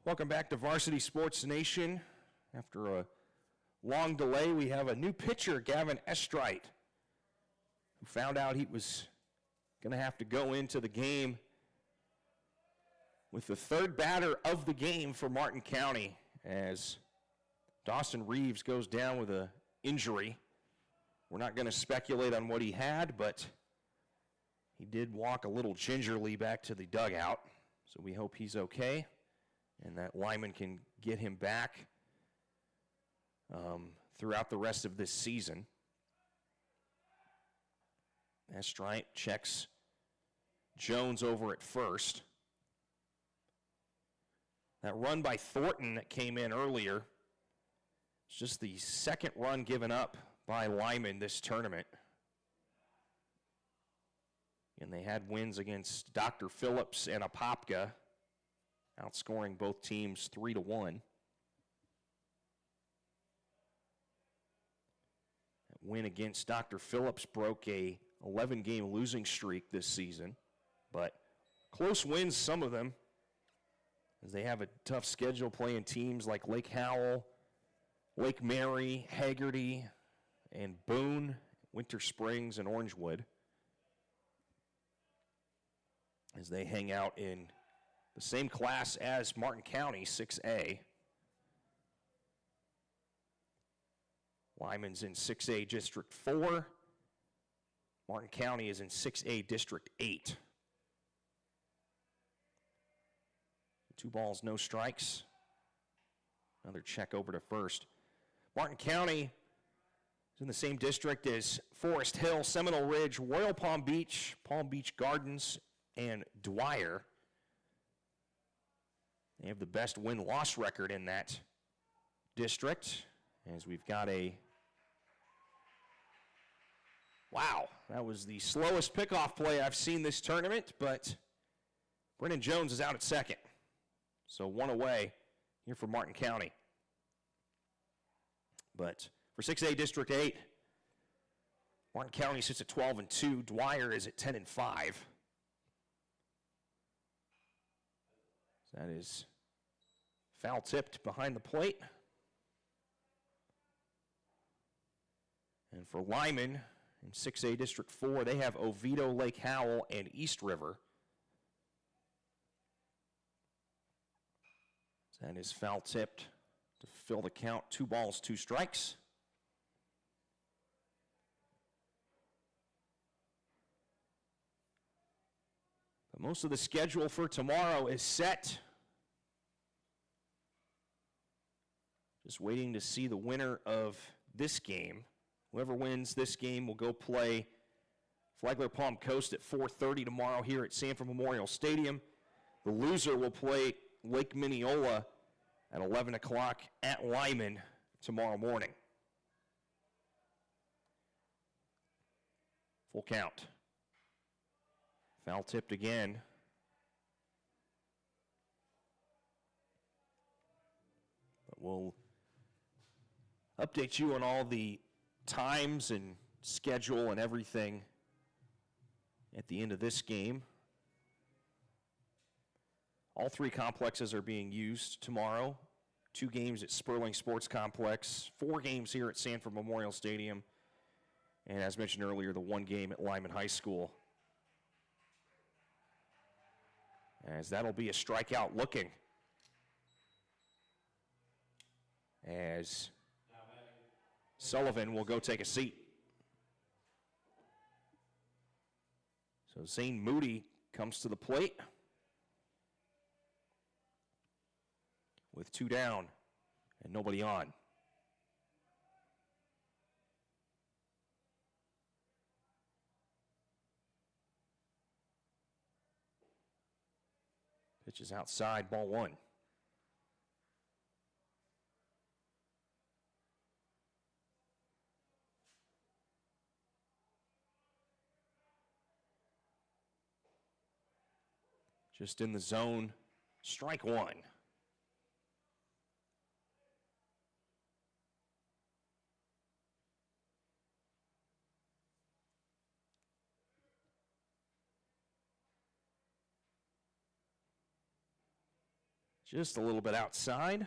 Welcome back to Varsity Sports Nation. After a long delay, we have a new pitcher, Gavin Estrite, who found out he was going to have to go into the game with the third batter of the game for Martin County as Dawson Reeves goes down with an injury. We're not going to speculate on what he had, but he did walk a little gingerly back to the dugout, so we hope he's okay and that Lyman can get him back throughout the rest of this season. Estrite checks Jones over at first. That run by Thornton that came in earlier, it's just the second run given up by Lyman this tournament. And they had wins against Dr. Phillips and Apopka, outscoring both teams 3-1. That win against Dr. Phillips broke a 11-game losing streak this season, but close wins, some of them, as they have a tough schedule playing teams like Lake Howell, Lake Mary, Hagerty, and Boone, Winter Springs, and Orangewood, as they hang out in the same class as Martin County, 6A. Lyman's in 6A District 4. Martin County is in 6A District 8. 2 balls, no strikes. Another check over to first. Martin County is in the same district as Forest Hill, Seminole Ridge, Royal Palm Beach Gardens, and Dwyer. They have the best win-loss record in that district, as we've got a... Wow, that was the slowest pickoff play I've seen this tournament, but Brennan Jones is out at second. So one away here for Martin County. But for 6A District 8, Martin County sits at 12-2. Dwyer is at 10-5. That is foul tipped behind the plate. And for Lyman in 6A District 4, they have Oviedo, Lake Howell, and East River. That is foul tipped to fill the count. 2 balls, 2 strikes. But most of the schedule for tomorrow is set. Just waiting to see the winner of this game. Whoever wins this game will go play Flagler Palm Coast at 4:30 tomorrow here at Sanford Memorial Stadium. The loser will play Lake Mineola at 11 o'clock at Lyman tomorrow morning. Full count. Foul tipped again. But we'll update you on all the times and schedule and everything at the end of this game. All 3 complexes are being used tomorrow. 2 games at Sperling Sports Complex, 4 games here at Sanford Memorial Stadium, and as mentioned earlier, the 1 game at Lyman High School. As that'll be a strikeout looking. As Sullivan will go take a seat. So Zane Moody comes to the plate with 2 down and nobody on. Pitch is outside, ball 1. Just in the zone, strike 1. Just a little bit outside.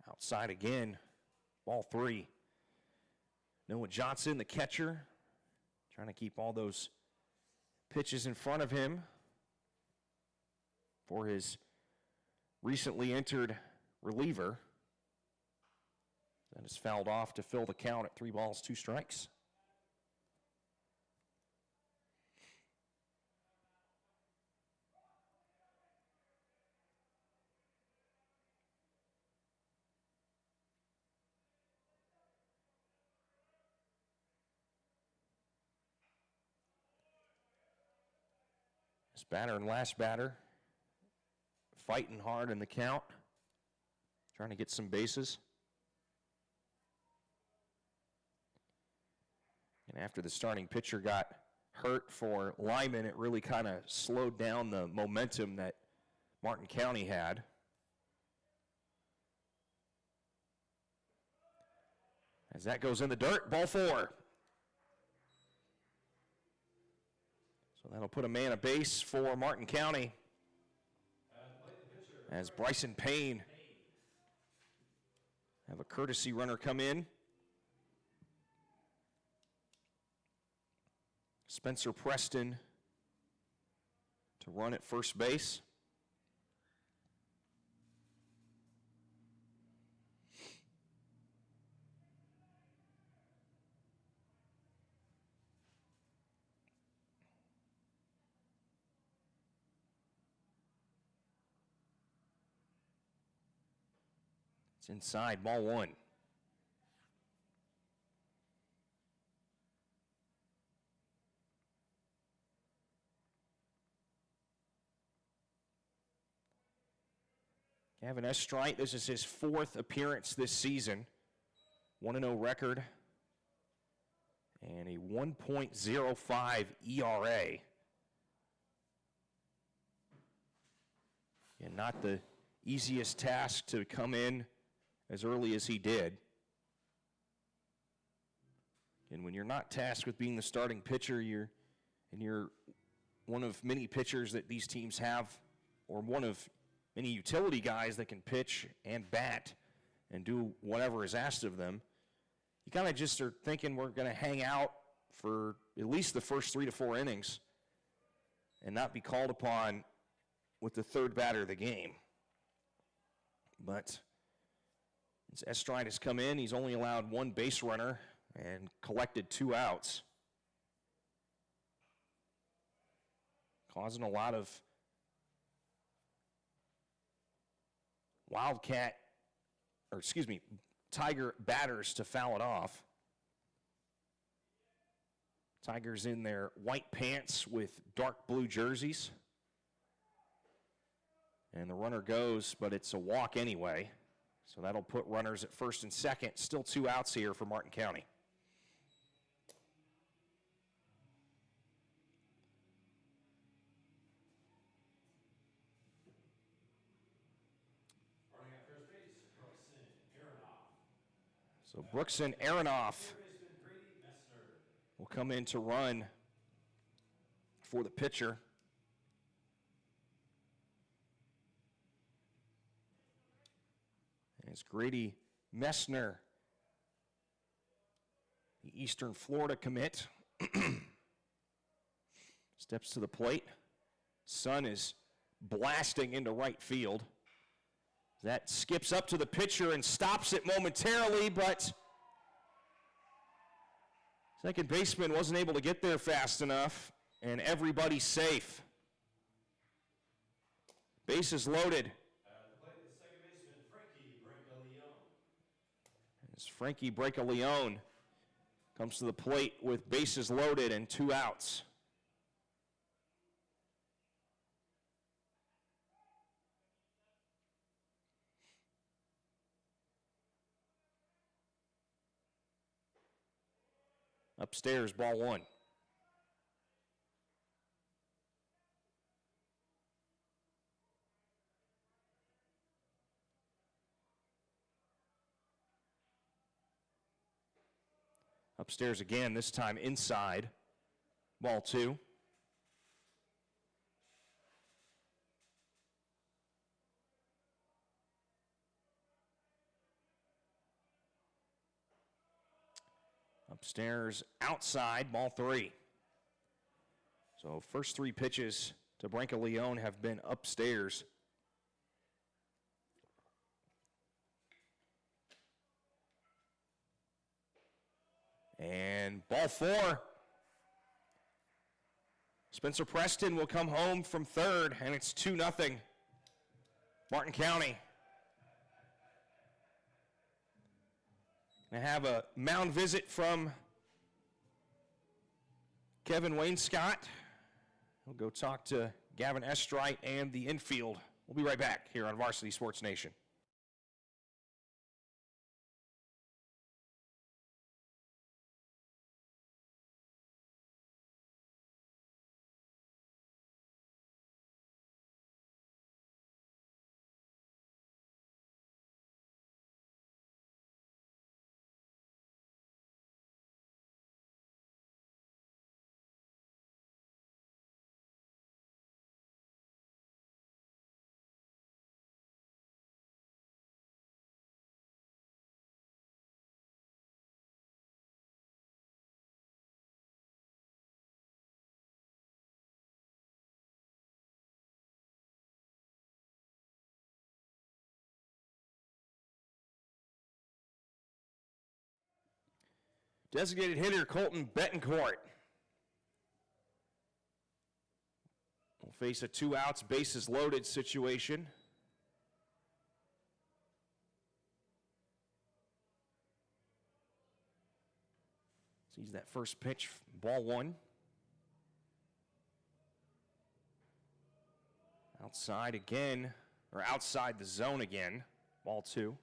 Outside again, ball 3. Noah Johnson, the catcher, trying to keep all those pitches in front of him for his recently entered reliever. That is fouled off to fill the count at 3 balls, 2 strikes. This batter and last batter fighting hard in the count, trying to get some bases. And after the starting pitcher got hurt for Lyman, it really kind of slowed down the momentum that Martin County had. As that goes in the dirt, ball 4. So that'll put a man at base for Martin County as Bryson Payne have a courtesy runner come in. Spencer Preston to run at first base. It's inside, ball 1. Gavin Estrite, this is his 4th appearance this season. 1-0 record and a 1.05 ERA. And not the easiest task to come in as early as he did. And when you're not tasked with being the starting pitcher, you're one of many pitchers that these teams have, or one of many utility guys that can pitch and bat and do whatever is asked of them. You kind of just are thinking we're going to hang out for at least the first 3 to 4 innings and not be called upon with the 3rd batter of the game. But as Estrite has come in, he's only allowed 1 base runner and collected 2 outs, causing a lot of Tiger batters to foul it off. Tigers in their white pants with dark blue jerseys. And the runner goes, but it's a walk anyway. So that'll put runners at first and second. Still 2 outs here for Martin County. Running at first base, Brookson Aronoff. So Brookson Aronoff will come in to run for the pitcher. And it's Grady Messner, the Eastern Florida commit, steps to the plate. Sun is blasting into right field. That skips up to the pitcher and stops it momentarily, but second baseman wasn't able to get there fast enough, and everybody's safe. Bases loaded. As Frankie Breakaleone comes to the plate with bases loaded and 2 outs. Upstairs, ball 1. Upstairs again, this time inside. Ball 2. Upstairs, outside, ball 3. So first 3 pitches to Branca Leon have been upstairs. And ball 4. Spencer Preston will come home from third, and it's 2-0. Martin County. Gonna have a mound visit from Kevin Wainscott. He'll go talk to Gavin Estrite and the infield. We'll be right back here on Varsity Sports Nation. Designated hitter Colton Betancourt will face a 2 outs, bases loaded situation. Sees that first pitch, ball 1. Outside again, or outside the zone again, ball 2.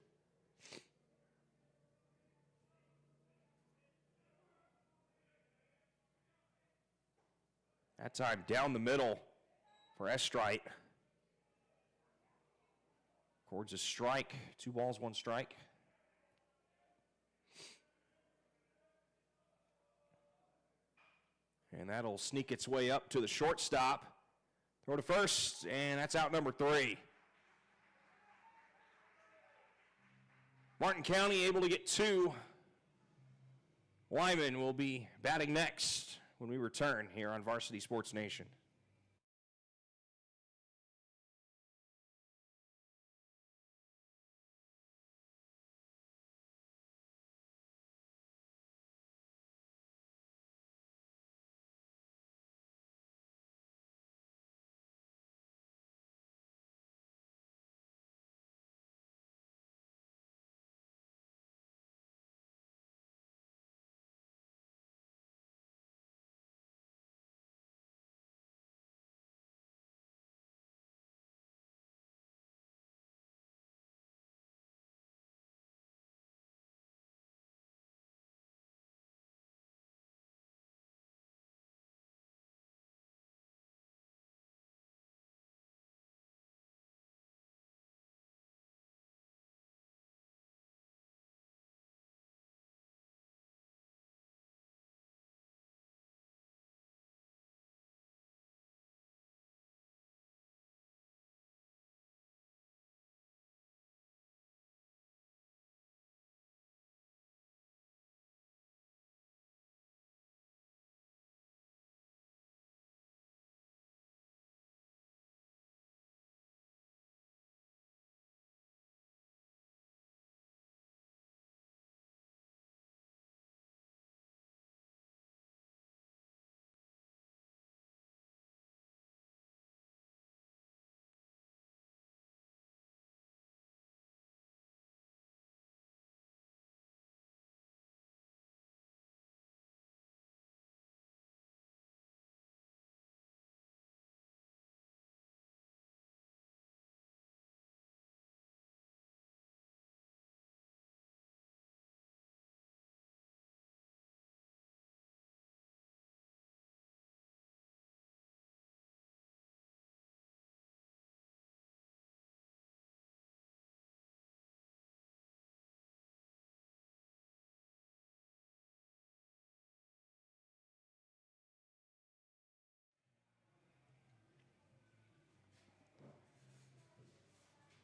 That time down the middle for Estrite. Records a strike, 2 balls, 1 strike. And that'll sneak its way up to the shortstop. Throw to first, and that's out number 3. Martin County able to get 2. Lyman will be batting next when we return here on Varsity Sports Nation.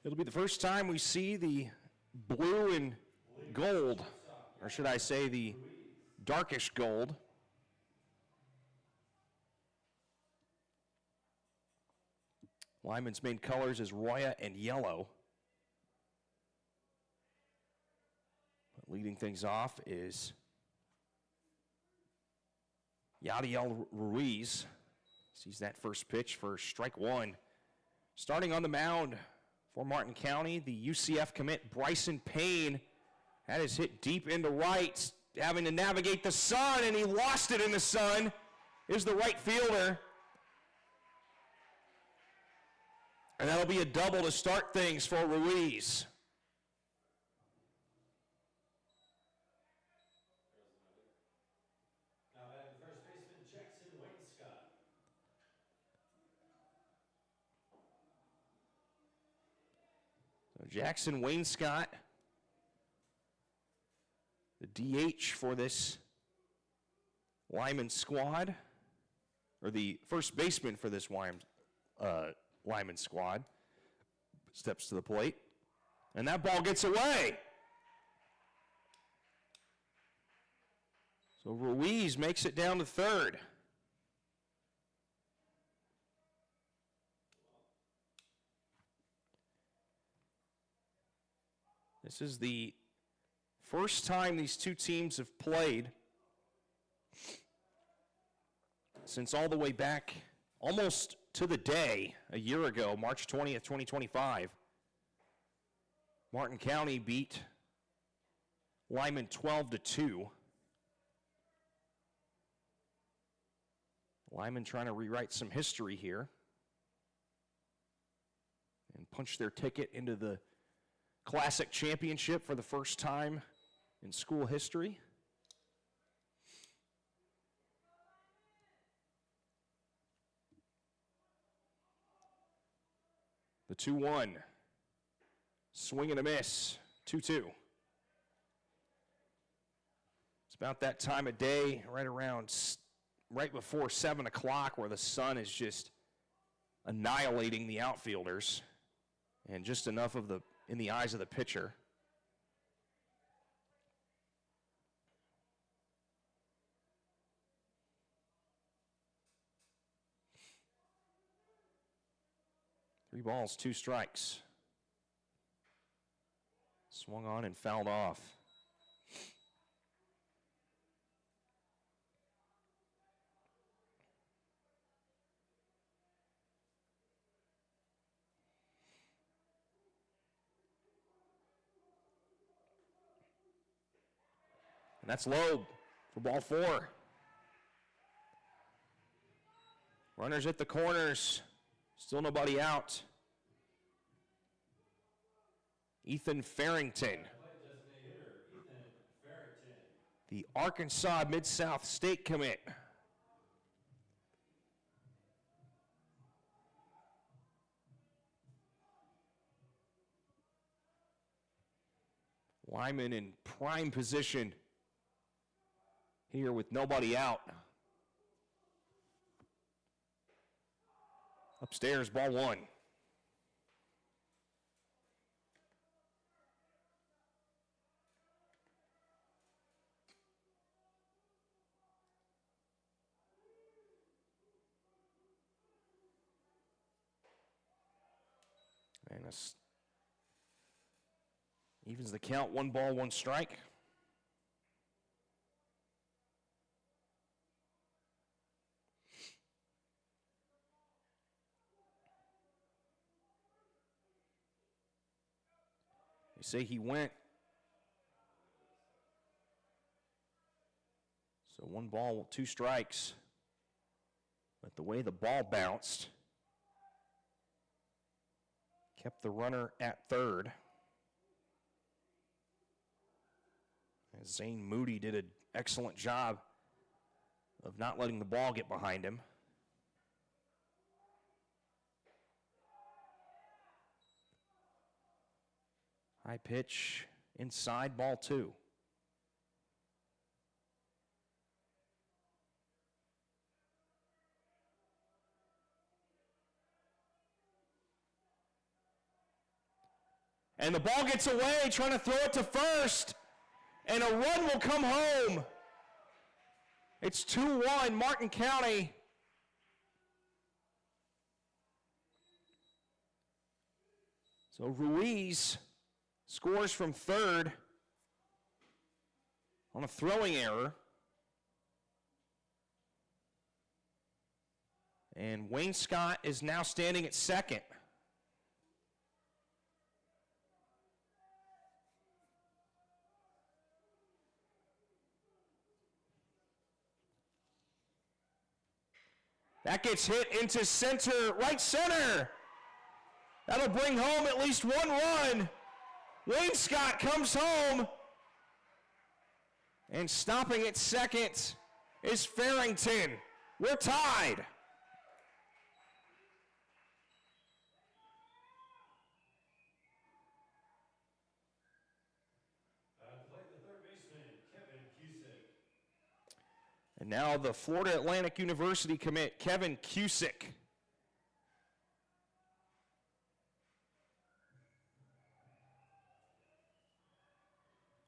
It'll be the first time we see the blue and gold, or should I say the darkish gold. Lyman's main colors is Roya and yellow. But leading things off is Yadiel Ruiz. Sees that first pitch for strike one. Starting on the mound for Martin County, the UCF commit Bryson Payne had his hit deep into right, having to navigate the sun, and he lost it in the sun. Is the right fielder. And that'll be a double to start things for Ruiz. Now batting first baseman Jackson Wainscott. So Jackson Wainscott, the DH for this Lyman squad, or the first baseman for this Lyman squad, steps to the plate, and that ball gets away. So Ruiz makes it down to third. This is the first time these two teams have played since all the way back almost to the day a year ago, March 20th, 2025. Martin County beat Lyman 12-2. Lyman trying to rewrite some history here and punch their ticket into the Classic Championship for the first time in school history. The 2-1. Swing and a miss. 2-2. It's about that time of day, right before 7 o'clock, where the sun is just annihilating the outfielders, and just enough of in the eyes of the pitcher. Three balls, two strikes. Swung on and fouled off. And that's low for ball four. Runners at the corners. Still nobody out. Ethan Farrington, the Arkansas Mid-South State commit. Lyman in prime position here with nobody out. Upstairs, ball one. And this evens the count, 1 ball, 1 strike. They say he went. So 1 ball, 2 strikes. But the way the ball bounced kept the runner at third. As Zane Moody did an excellent job of not letting the ball get behind him. High pitch, inside, ball 2. And the ball gets away, trying to throw it to first. And a run will come home. It's 2-1, Martin County. So Ruiz scores from third on a throwing error. And Wayne Scott is now standing at second. That gets hit into center, right center. That'll bring home at least one run. Wayne Scott comes home. And stopping at second is Farrington. We're tied. And now the Florida Atlantic University commit, Kevin Cusick.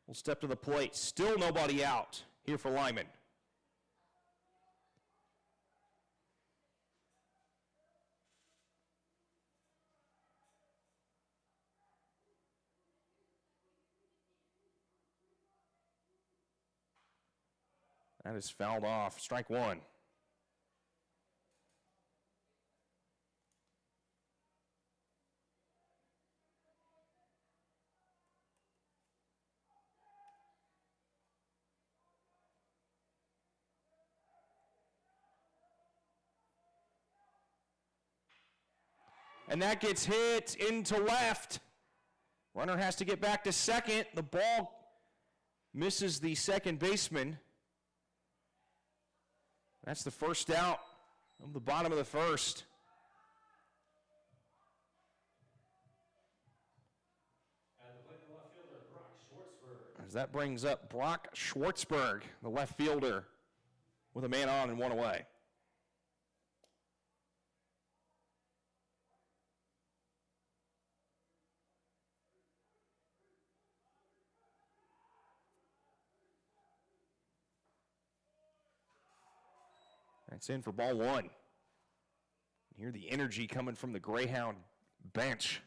Will step to the plate. Still nobody out here for Lyman. That is fouled off. Strike one. And that gets hit into left. Runner has to get back to second. The ball misses the second baseman. That's the first out of the bottom of the first. As that brings up Brock Schwartzberg, the left fielder, with a man on and one away. That's in for ball one. Hear the energy coming from the Greyhound bench.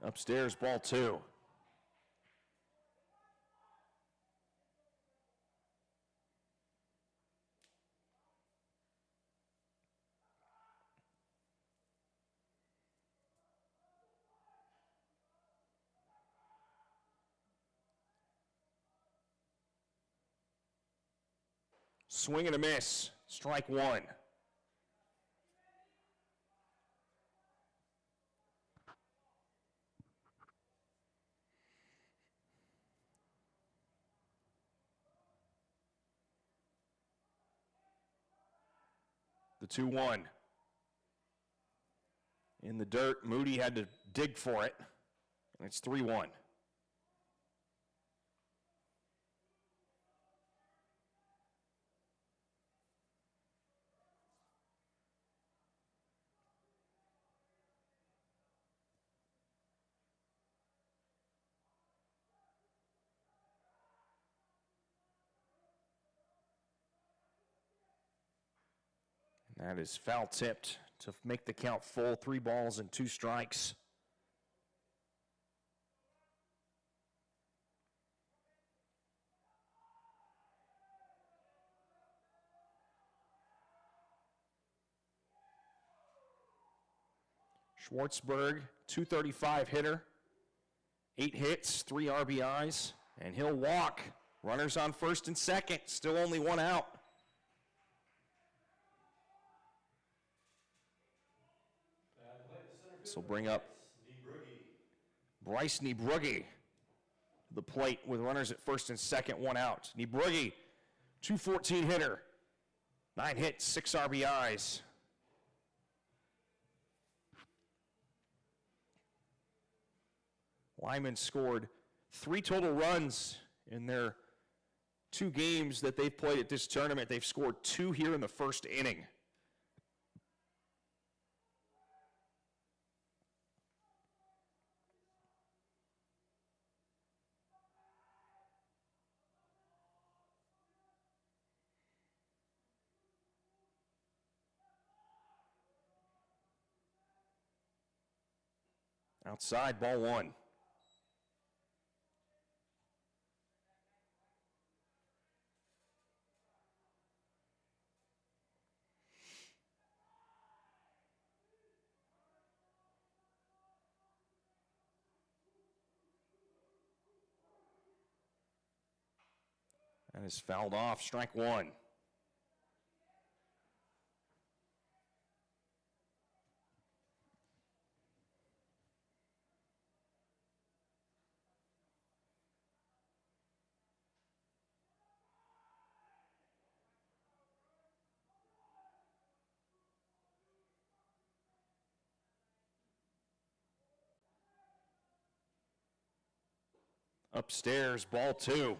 Upstairs, ball two. Swing and a miss. Strike one. The 2-1. In the dirt, Moody had to dig for it, and it's 3-1. That is foul tipped to make the count full. 3 balls and 2 strikes. Schwartzberg, 235 hitter, 8 hits, 3 RBIs, and he'll walk. Runners on first and second, still only 1 out. This will bring up Bryce Niebrugge to the plate with runners at first and second, 1 out. Niebrugge, 214 hitter, 9 hits, 6 RBIs. Lyman scored 3 total runs in their 2 games that they've played at this tournament, they've scored 2 here in the first inning. Outside, ball 1. That is fouled off, strike 1. Upstairs, ball 2.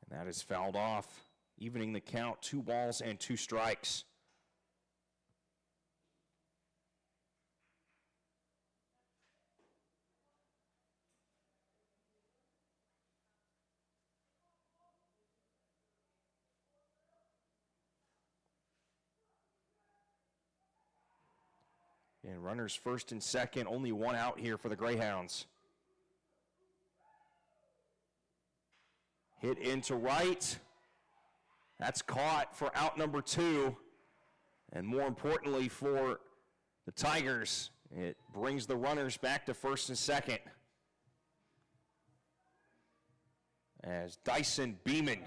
And that is fouled off, evening the count, 2 balls and 2 strikes. And runners first and second, only 1 out here for the Greyhounds. Hit into right. That's caught for out number 2. And more importantly for the Tigers, it brings the runners back to first and second. As Dyson Beeman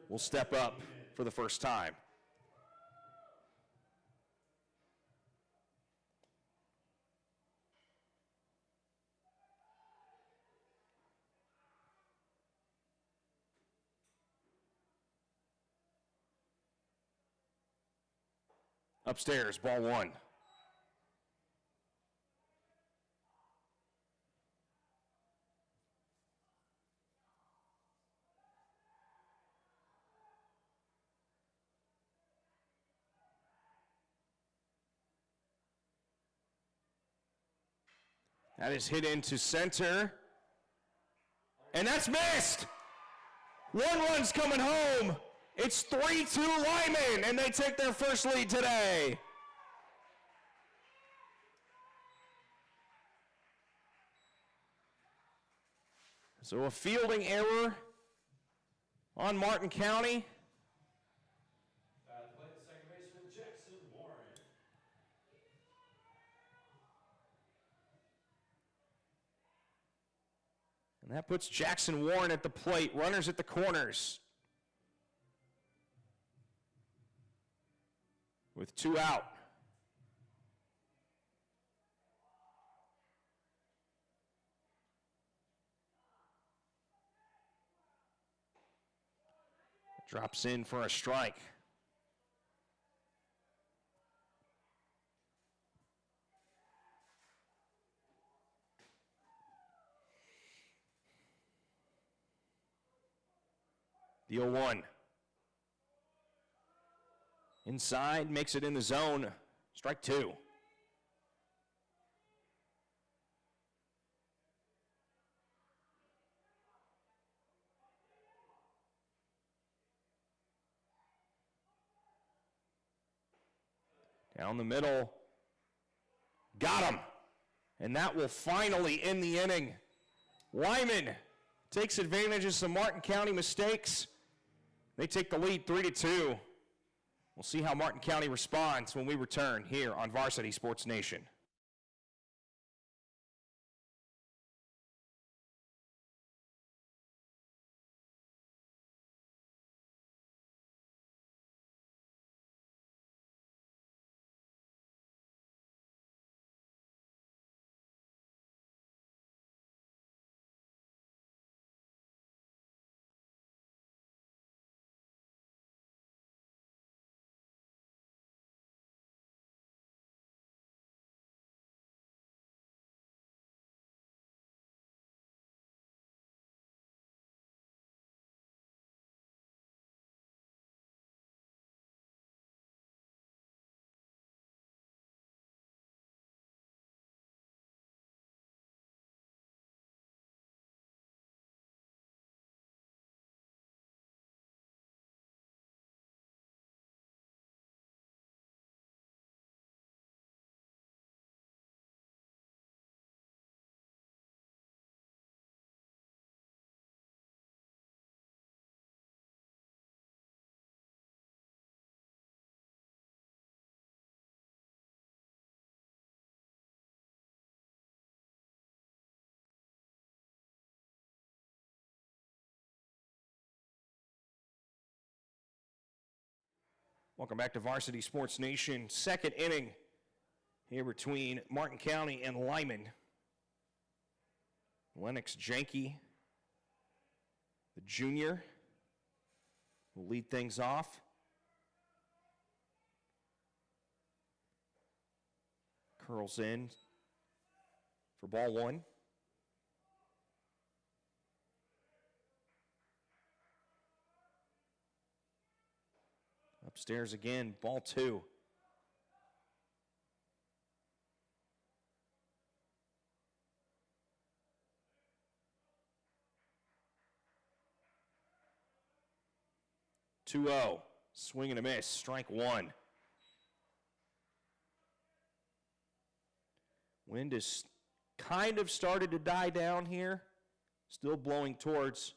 will step up for the first time. Upstairs, ball 1. That is hit into center. And that's missed. 1 run's coming home. It's 3-2 Lyman, and they take their first lead today. So a fielding error on Martin County. Play the second baseman, Jackson Warren. And that puts Jackson Warren at the plate. Runners at the corners. With 2 out. Drops in for a strike. The 0-1. Inside, makes it in the zone. Strike 2. Down the middle. Got him. And that will finally end the inning. Lyman takes advantage of some Martin County mistakes. They take the lead 3-2. We'll see how Martin County responds when we return here on Varsity Sports Nation. Welcome back to Varsity Sports Nation. Second inning here between Martin County and Lyman. Lennox Janke, the junior, will lead things off. Curls in for ball one. Upstairs again, ball two. Two-0, swing and a miss, strike one. Wind has kind of started to die down here, still blowing towards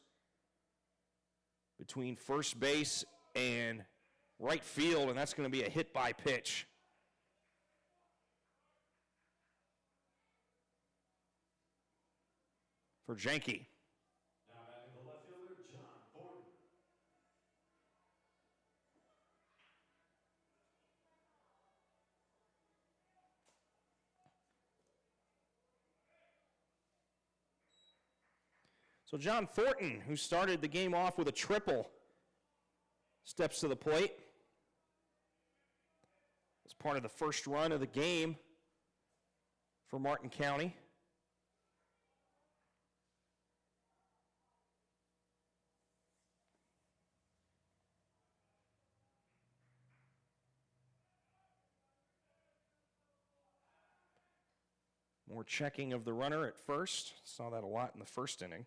between first base and right field, and that's going to be a hit by pitch. For Janke. Now batting the left fielder, John Thornton. So John Thornton, who started the game off with a triple, steps to the plate. As part of the first run of the game for Martin County. More checking of the runner at first. Saw that a lot in the first inning.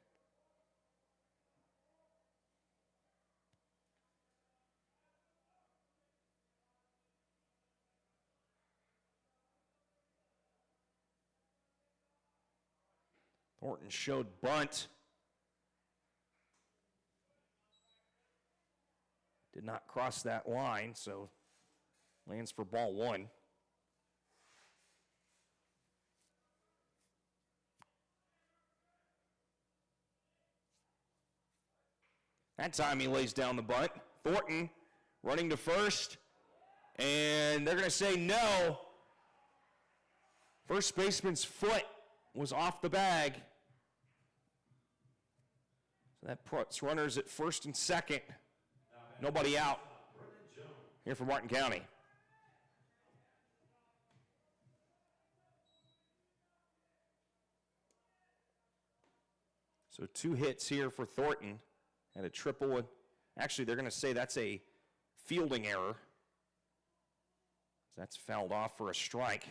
Thornton showed bunt. Did not cross that line, so lands for ball one. That time he lays down the bunt. Thornton running to first, and they're going to say no. First baseman's foot was off the bag. So that puts runners at first and second. Nobody out here for Martin County. So 2 hits here for Thornton and a triple. Actually, they're going to say that's a fielding error. That's fouled off for a strike.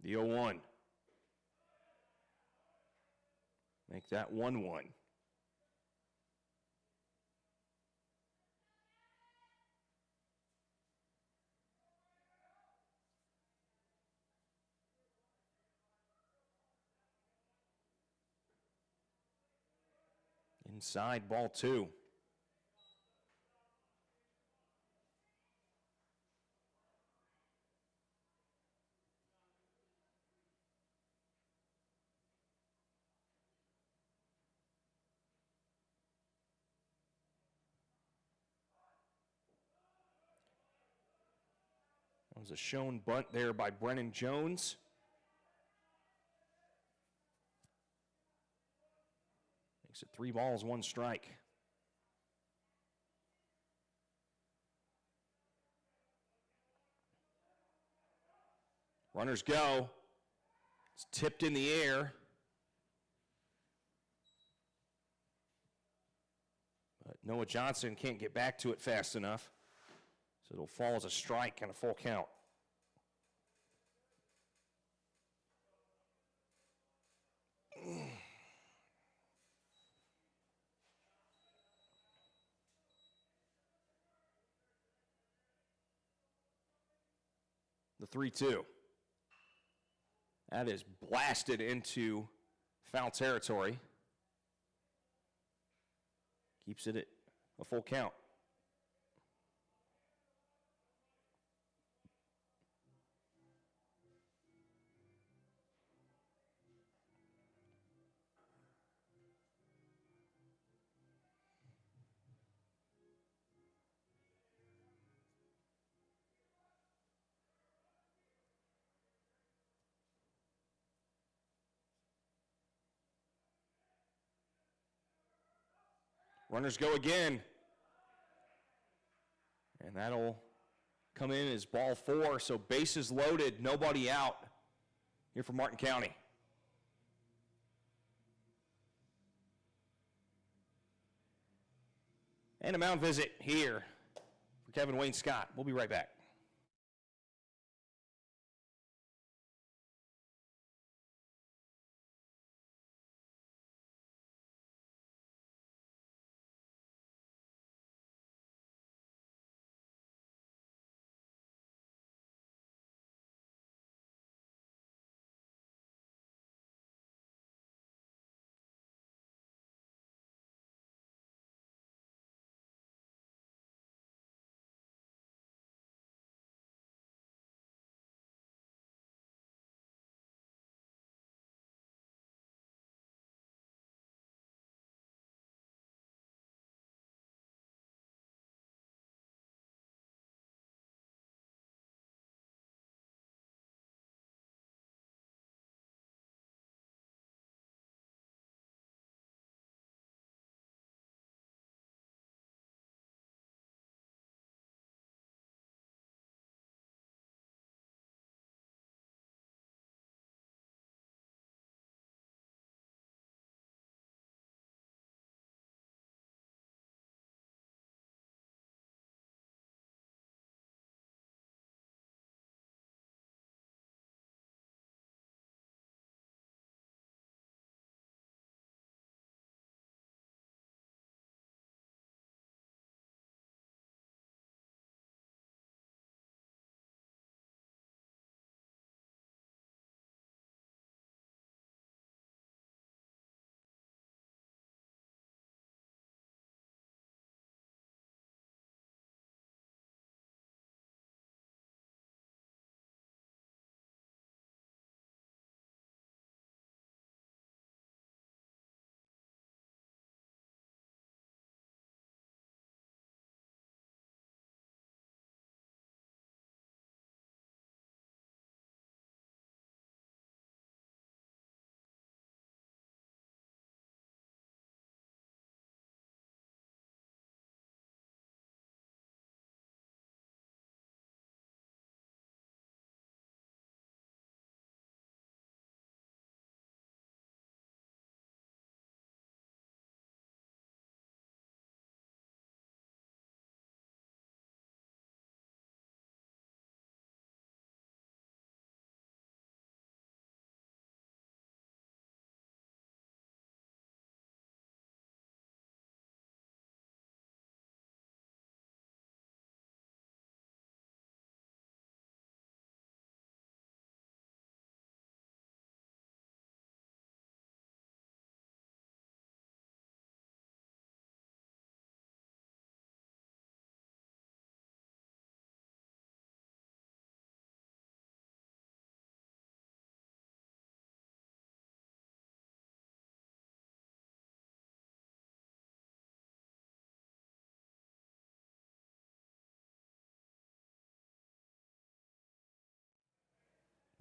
The 0-1. Make that 1-1. Inside, ball 2. That was a shown bunt there by Brennan Jones. Makes it 3 balls, 1 strike. Runners go. It's tipped in the air. But Noah Johnson can't get back to it fast enough. So it'll fall as a strike and a full count. The 3-2. That is blasted into foul territory. Keeps it at a full count. Runners go again. And that'll come in as ball 4, so bases loaded, nobody out here for Martin County. And a mound visit here for Kevin Wayne Scott. We'll be right back.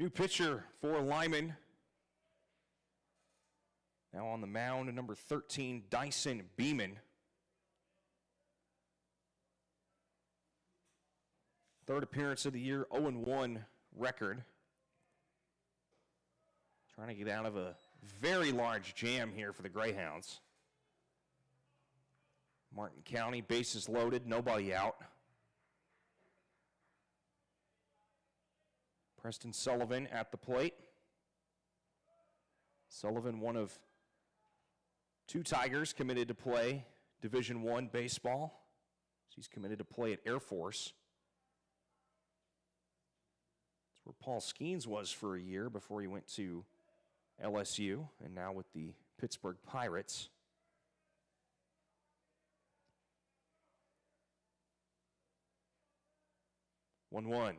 New pitcher for Lyman. Now on the mound, number 13, Dyson Beeman. Third appearance of the year, 0-1 record. Trying to get out of a very large jam here for the Greyhounds. Martin County, bases loaded, nobody out. Preston Sullivan at the plate. Sullivan, one of 2 Tigers committed to play Division I baseball. He's committed to play at Air Force. That's where Paul Skeens was for a year before he went to LSU, and now with the Pittsburgh Pirates. One one.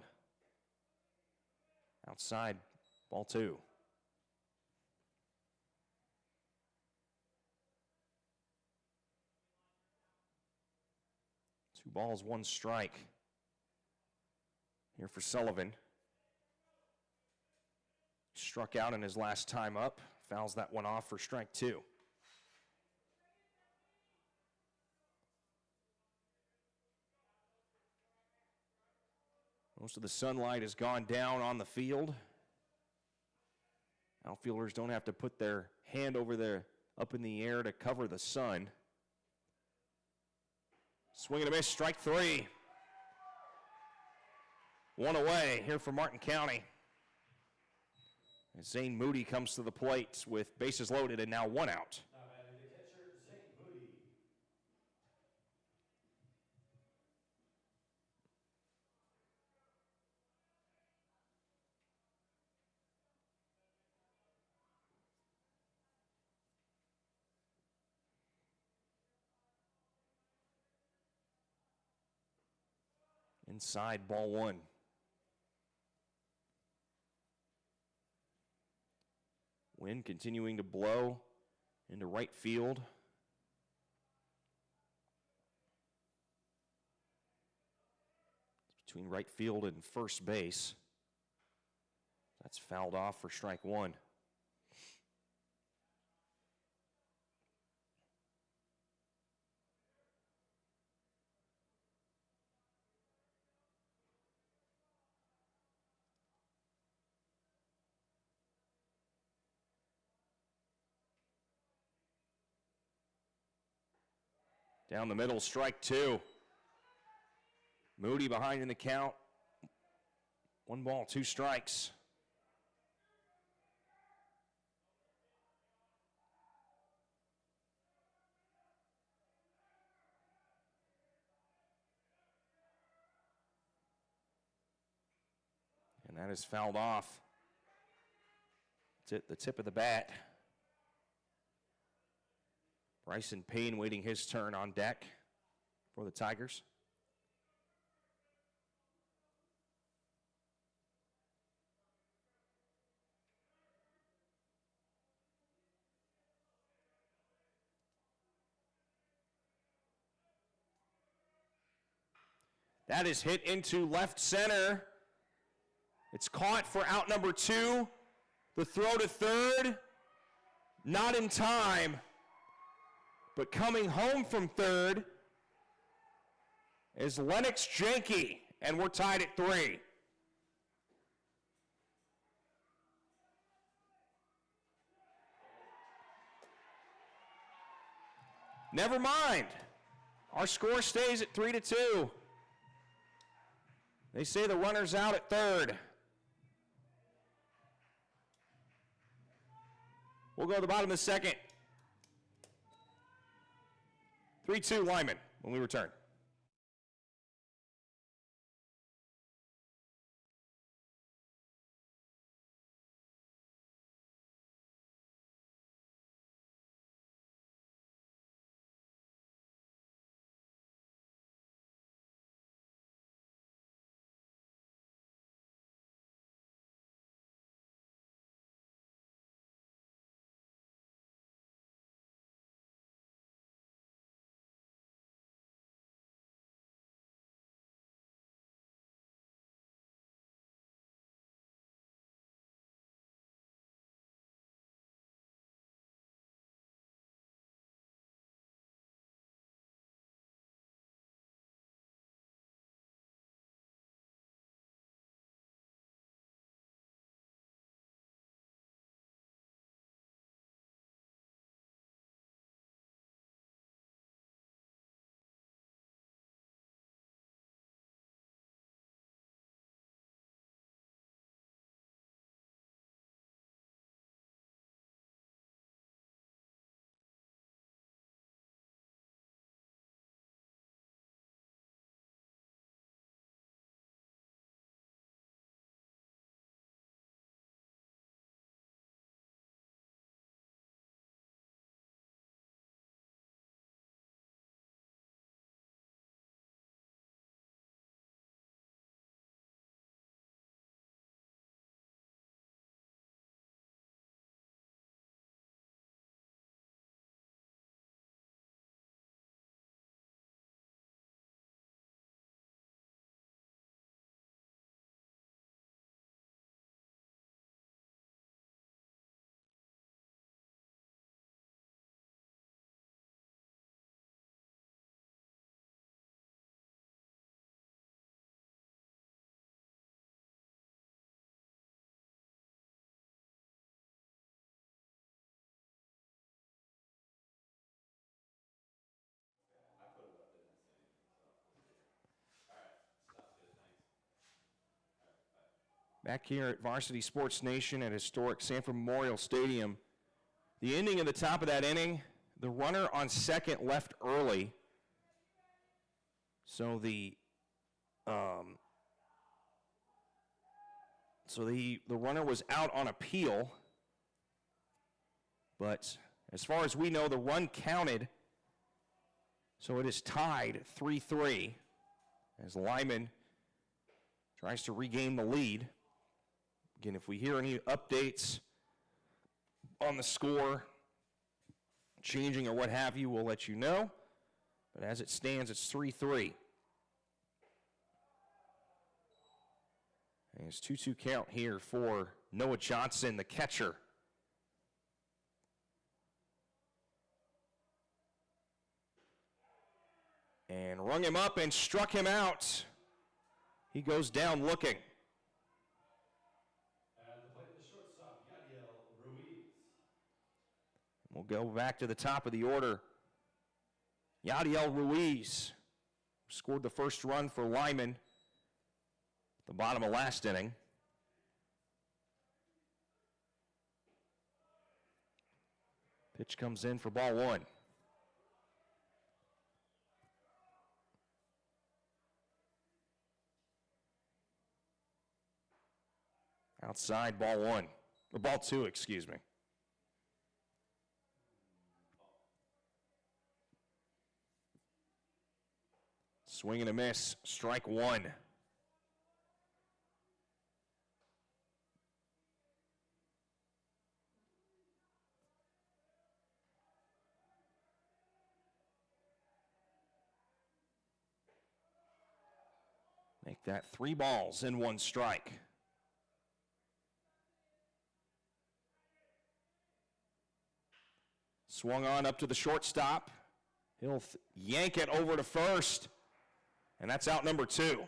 Outside, ball two. 2 balls, 1 strike here for Sullivan. Struck out in his last time up. Fouls that one off for strike 2. Most of the sunlight has gone down on the field. Outfielders don't have to put their hand over there up in the air to cover the sun. Swing and a miss, strike 3. 1 away here for Martin County. As Zane Moody comes to the plate with bases loaded and now 1 out. Now batting the catcher, Zane Moody. Inside, ball 1. Wind continuing to blow into right field. It's between right field and first base. That's fouled off for strike 1. Down the middle, strike 2. Moody behind in the count. 1 ball, 2 strikes. And that is fouled off. It's at the tip of the bat. Bryson Payne waiting his turn on deck for the Tigers. That is hit into left center. It's caught for out number 2. The throw to third, not in time. But coming home from third is Lennox Janke, and we're tied at 3. Never mind. Our score stays at 3-2. They say the runner's out at third. We'll go to the bottom of the second. 3-2 Lyman when we return. Back here at Varsity Sports Nation at historic Sanford Memorial Stadium. The ending of the top of that inning, the runner on second left early. So the runner was out on appeal. But as far as we know, the run counted. So it is tied 3-3 as Lyman tries to regain the lead. Again, if we hear any updates on the score, changing or what have you, we'll let you know. But as it stands, it's 3-3. And it's 2-2 count here for Noah Johnson, the catcher. And rung him up and struck him out. He goes down looking. At the plate, the shortstop, Yadiel Ruiz. We'll go back to the top of the order. Yadiel Ruiz scored the first run for Lyman at the bottom of last inning. Pitch comes in for ball one. Outside, ball one. Or ball two, excuse me. Swing and a miss, strike one. Make that 3 balls and 1 strike. Swung on up to the shortstop. He'll yank it over to first. And that's out number 2. At the plate,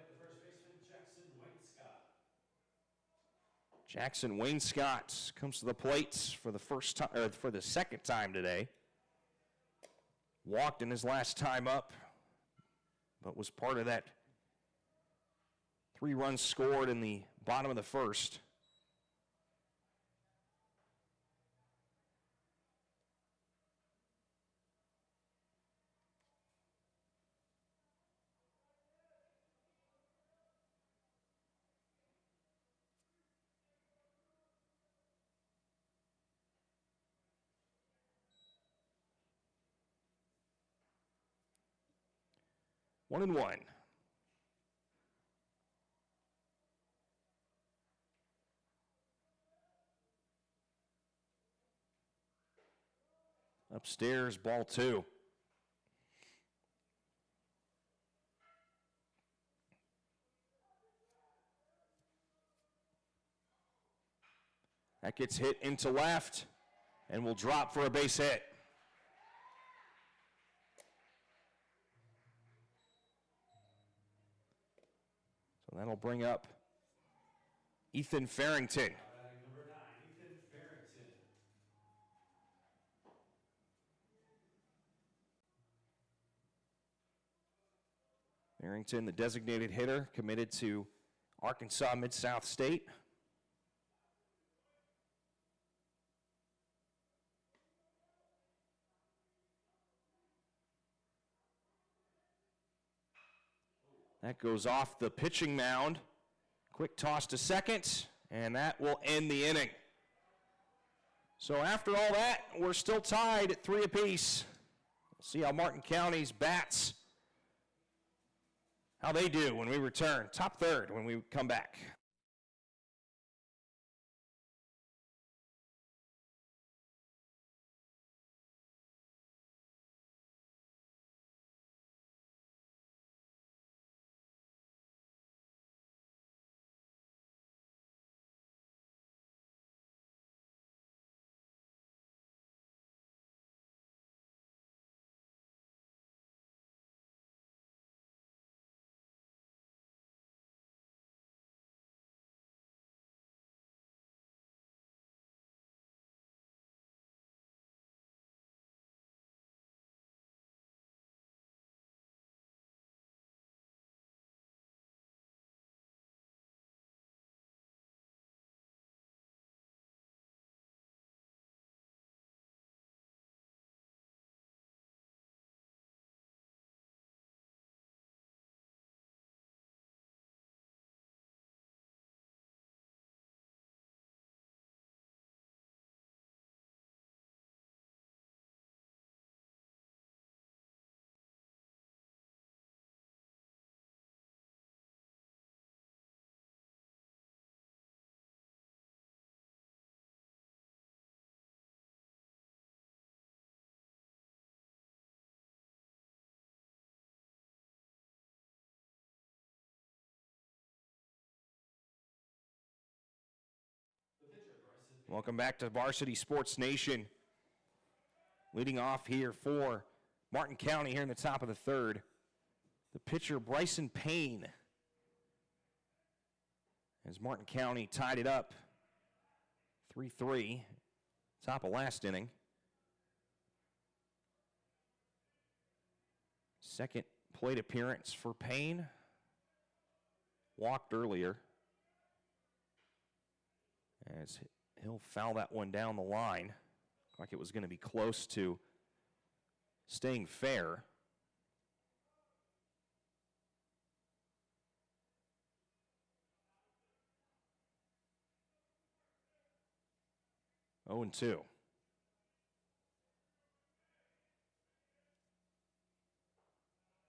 the first baseman, Jackson Jackson Wainscott. Wainscott comes to the plate for the first time, or for the second time today. Walked in his last time up, but was part of that 3 runs scored in the bottom of the first. One and one. Upstairs, ball 2. That gets hit into left and will drop for a base hit. So that'll bring up Ethan Farrington. Batting number 9, Ethan Farrington. Farrington, the designated hitter, committed to Arkansas Mid-South State. That goes off the pitching mound. Quick toss to second, and that will end the inning. So after all that, we're still tied at 3 apiece. We'll see how Martin County's bats, how they do when we return. Top third when we come back. Welcome back to Varsity Sports Nation. Leading off here for Martin County here in the top of the third. The pitcher, Bryson Payne. As Martin County tied it up 3-3, top of last inning. Second plate appearance for Payne. Walked earlier. As he'll foul that one down the line. Like it was going to be close to staying fair. Oh, and 2.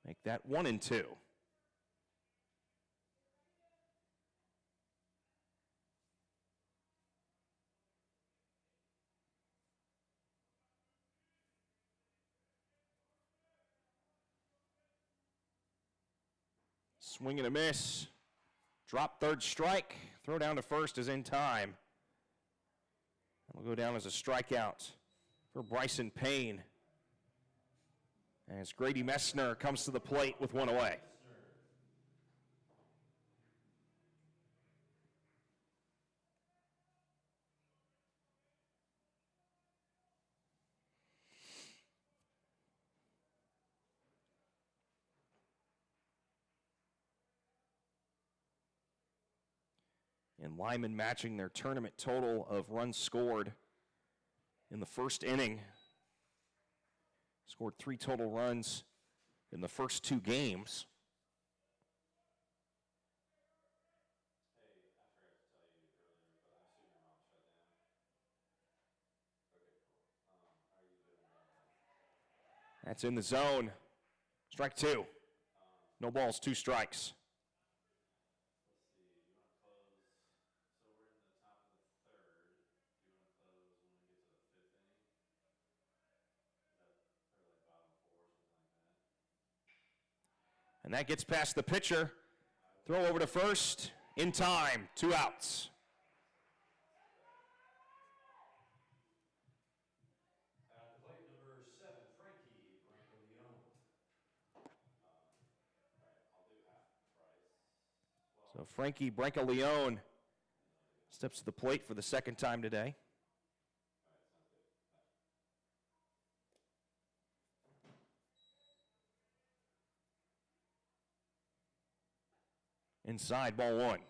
Make that 1 and 2. Swing and a miss. Drop third strike. Throw down to first is in time. That'll go down as a strikeout for Bryson Payne. As Grady Messner comes to the plate with one away. And Lyman matching their tournament total of runs scored in the first inning. Scored 3 total runs in the first 2 games. Hey, I forgot to tell you earlier, but I'm assuming your mom shut down. Okay, cool. How are you doing now? That's in the zone. Strike 2. No balls, 2 strikes. Let's see. You want to close? So we're in the top of the third. Do you want to close when we get to the 5th inning? Is that or like bottom 4 or something like that? And that gets past the pitcher. Throw over to first. In time. 2 outs. At the plate, number 7, Frankie Brancaleone. All right, I'll do half price. So Frankie Brancaleone steps to the plate for the second time today. All right, sounds good. Inside, ball 1.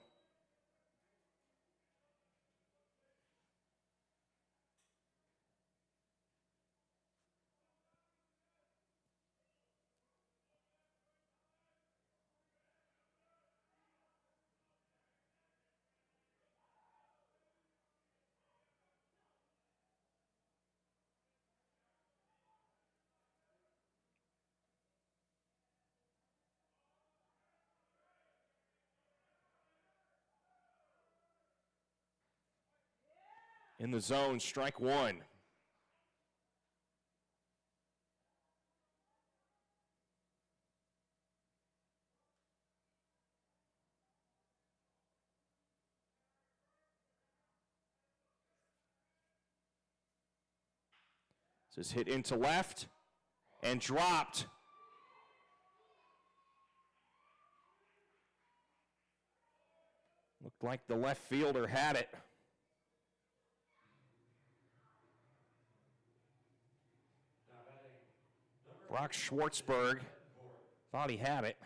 In the zone, strike 1. This is hit into left and dropped. Looked like the left fielder had it. Brock Schwartzberg thought he had it.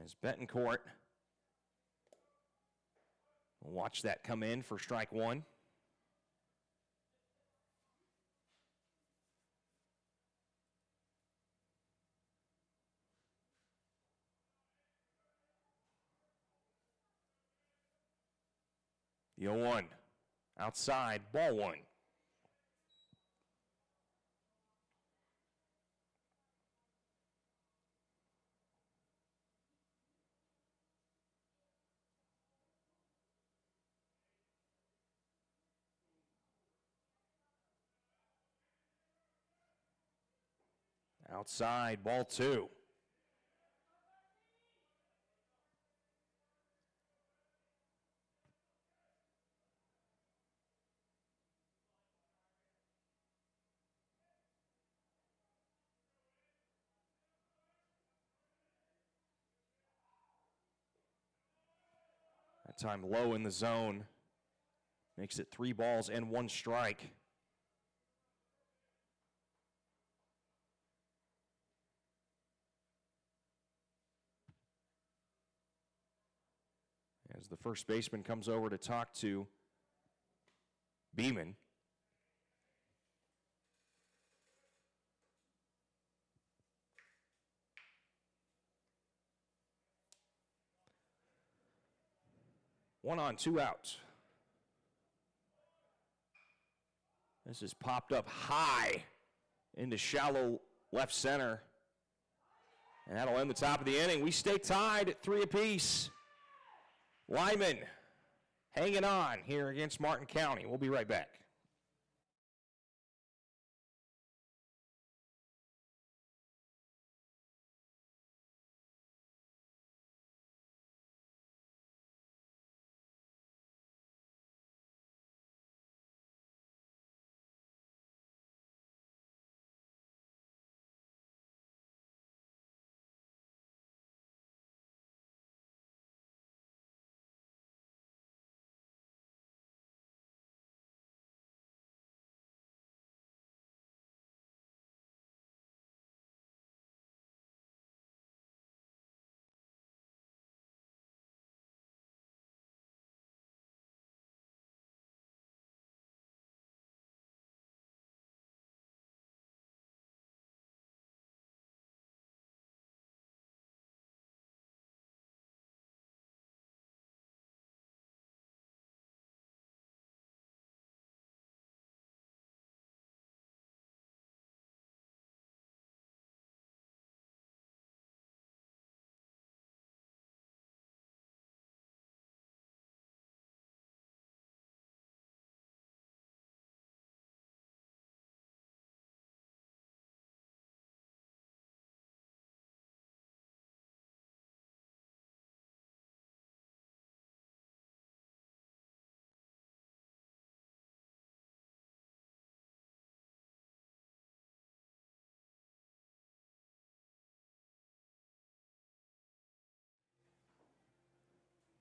As Betancourt will watch that come in for strike 1. The 0-1. Outside, ball 1. Outside, ball 2. That time low in the zone. Makes it 3 balls and 1 strike. As the first baseman comes over to talk to Beeman. One on, 2 out. This is popped up high into shallow left center. And that'll end the top of the inning. We stay tied at 3 apiece. Lyman hanging on here against Martin County. We'll be right back.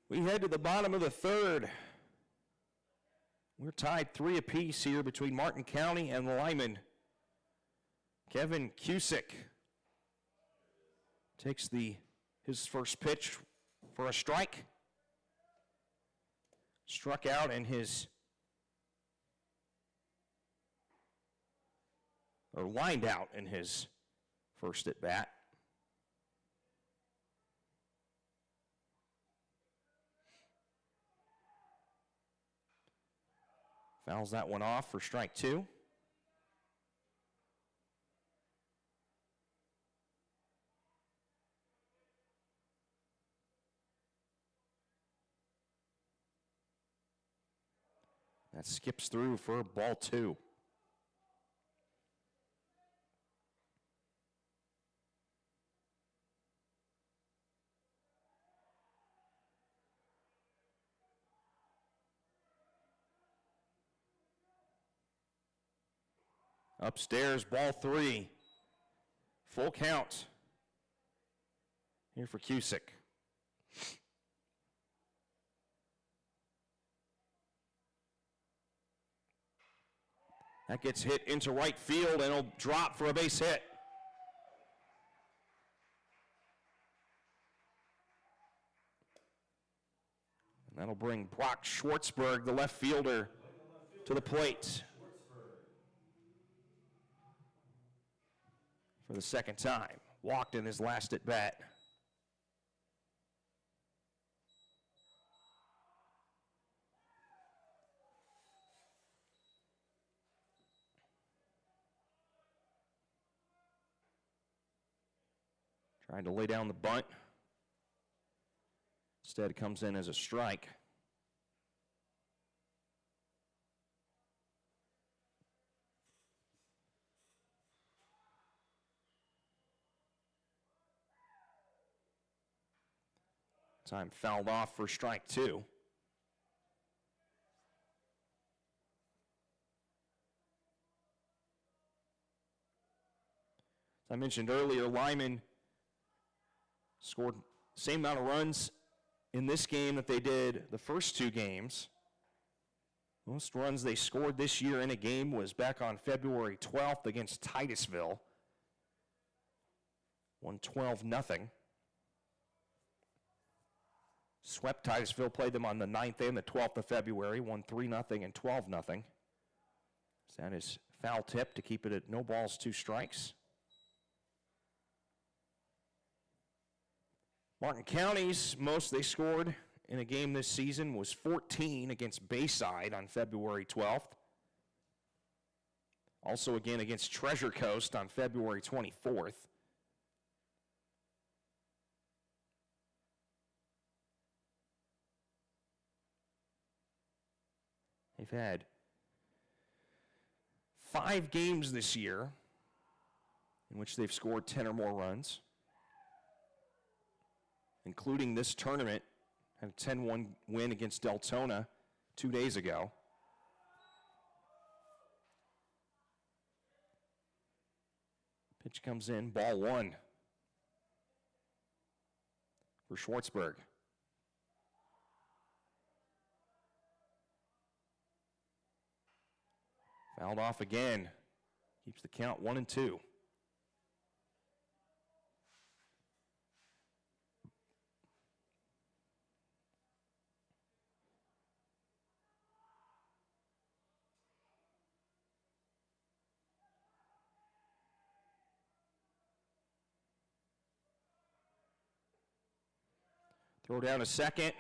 We head to the bottom of the 3rd. We're tied 3 apiece here between Martin County and Lyman. Kevin Cusick takes his first pitch for a strike. Struck out in lined out in his first at bat. Fouls that one off for strike 2. That skips through for ball 2. Upstairs, ball 3. Full count here for Cusick. That gets hit into right field and it'll drop for a base hit. And that'll bring Brock Schwartzberg, the left fielder, to the plate for the second time. Walked in his last at bat. Trying to lay down the bunt. Instead, it comes in as a strike. Time fouled off for strike two. As I mentioned earlier, Lyman scored the same amount of runs in this game that they did the first two games. Most runs they scored this year in a game was back on February 12th against Titusville. Won 12-0. Swept Titusville, played them on the 9th and the 12th of February, won 3-0 and 12-0. So that is foul tip to keep it at no balls, two strikes. Martin County's most they scored in a game this season was 14 against Bayside on February 12th. Also again against Treasure Coast on February 24th. They've had 5 games this year in which they've scored 10 or more runs, including this tournament, had a 10-1 win against Deltona 2 days ago. Pitch comes in, ball one for Schwartzberg. Fouled off again. Keeps the count 1-2. Throw down a second.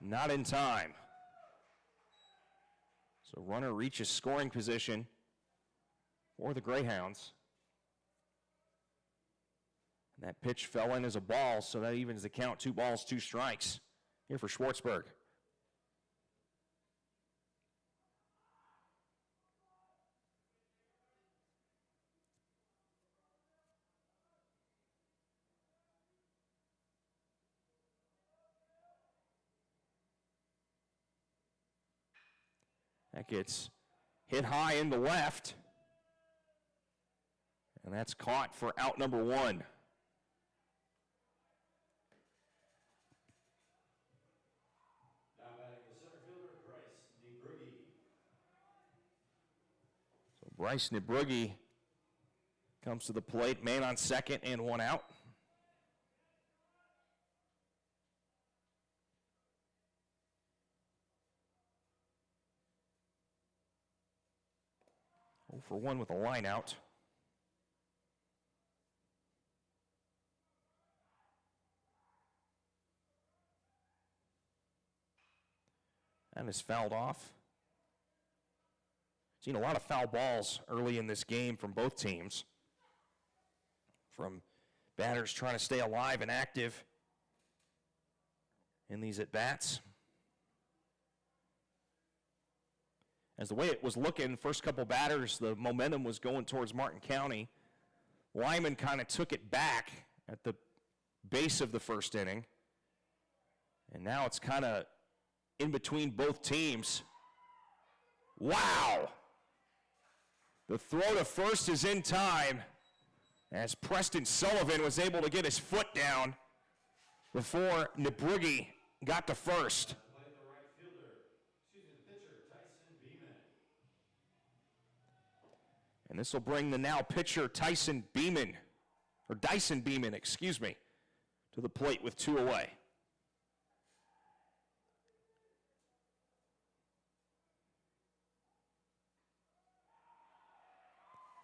Not in time. So runner reaches scoring position for the Greyhounds. And that pitch fell in as a ball, so that evens the count. 2 balls, 2 strikes here for Schwartzberg. That gets hit high in the left. And that's caught for out number 1. Now batting the center fielder, Bryce Nebrugge. So Bryce Nebrugge comes to the plate, man on second and 1 out. Oh for 1 with a line out. And is fouled off. Seen a lot of foul balls early in this game from both teams. From batters trying to stay alive and active in these at-bats. As the way it was looking, first couple batters, the momentum was going towards Martin County. Lyman kind of took it back at the base of the first inning. And now it's kind of in between both teams. Wow! The throw to first is in time as Preston Sullivan was able to get his foot down before Nebrugge got to first. And this will bring the now pitcher Dyson Beeman, excuse me, to the plate with 2 away.